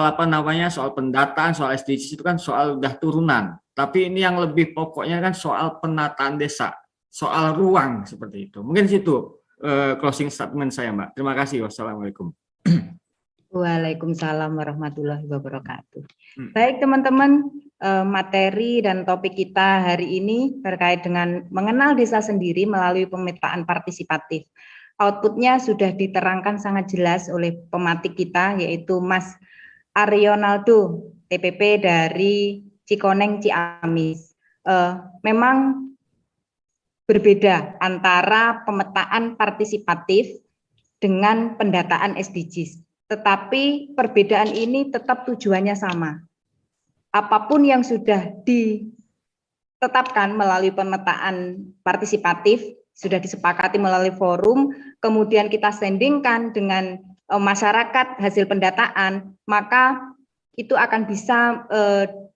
apa namanya, soal pendataan, soal SDGs itu kan soal udah turunan, tapi ini yang lebih pokoknya kan soal penataan desa, soal ruang seperti itu. Mungkin situ closing statement saya, Mbak. Terima kasih. Wassalamualaikum. Waalaikumsalam warahmatullahi wabarakatuh. Baik teman-teman, materi dan topik kita hari ini terkait dengan mengenal desa sendiri melalui pemetaan partisipatif. Outputnya sudah diterangkan sangat jelas oleh pematik kita, yaitu Mas Arionaldo, TPP dari Cikoneng, Ciamis. Memang berbeda antara pemetaan partisipatif dengan pendataan SDGs. Tetapi perbedaan ini tetap tujuannya sama. Apapun yang sudah ditetapkan melalui pemetaan partisipatif, sudah disepakati melalui forum, kemudian kita sandingkan dengan masyarakat hasil pendataan, maka itu akan bisa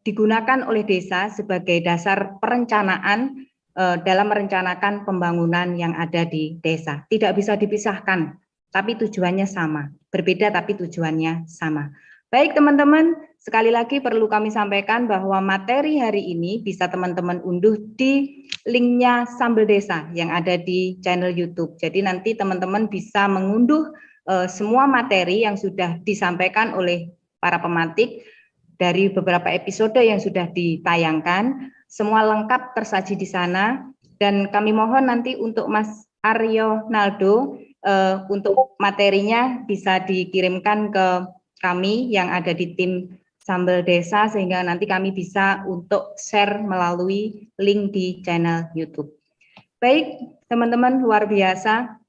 digunakan oleh desa sebagai dasar perencanaan dalam merencanakan pembangunan yang ada di desa. Tidak bisa dipisahkan, tapi tujuannya sama. Berbeda tapi tujuannya sama. Baik teman-teman, sekali lagi perlu kami sampaikan bahwa materi hari ini bisa teman-teman unduh di linknya Sambel Desa yang ada di channel YouTube. Jadi nanti teman-teman bisa mengunduh semua materi yang sudah disampaikan oleh para pematik dari beberapa episode yang sudah ditayangkan, semua lengkap tersaji di sana, dan kami mohon nanti untuk Mas Aryo Naldo untuk materinya bisa dikirimkan ke kami yang ada di tim Sambel Desa sehingga nanti kami bisa untuk share melalui link di channel YouTube. Baik, teman-teman, luar biasa,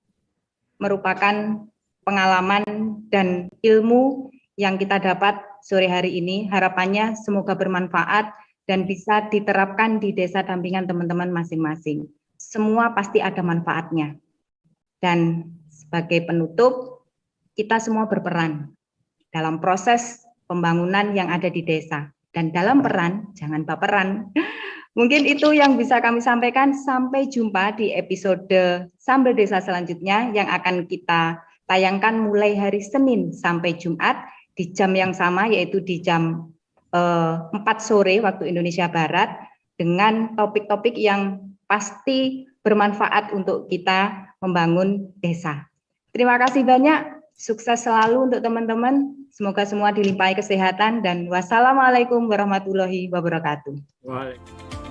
merupakan pengalaman dan ilmu yang kita dapat sore hari ini. Harapannya semoga bermanfaat dan bisa diterapkan di desa dampingan teman-teman masing-masing. Semua pasti ada manfaatnya. Dan sebagai penutup, kita semua berperan dalam proses pembangunan yang ada di desa. Dan dalam peran, jangan baperan. Mungkin itu yang bisa kami sampaikan. Sampai jumpa di episode Sambel Desa selanjutnya yang akan kita tayangkan mulai hari Senin sampai Jumat di jam yang sama, yaitu di jam 4 sore waktu Indonesia Barat, dengan topik-topik yang pasti bermanfaat untuk kita membangun desa. Terima kasih banyak, sukses selalu untuk teman-teman, semoga semua dilimpahi kesehatan, dan wassalamualaikum warahmatullahi wabarakatuh. Waalaikumsalam.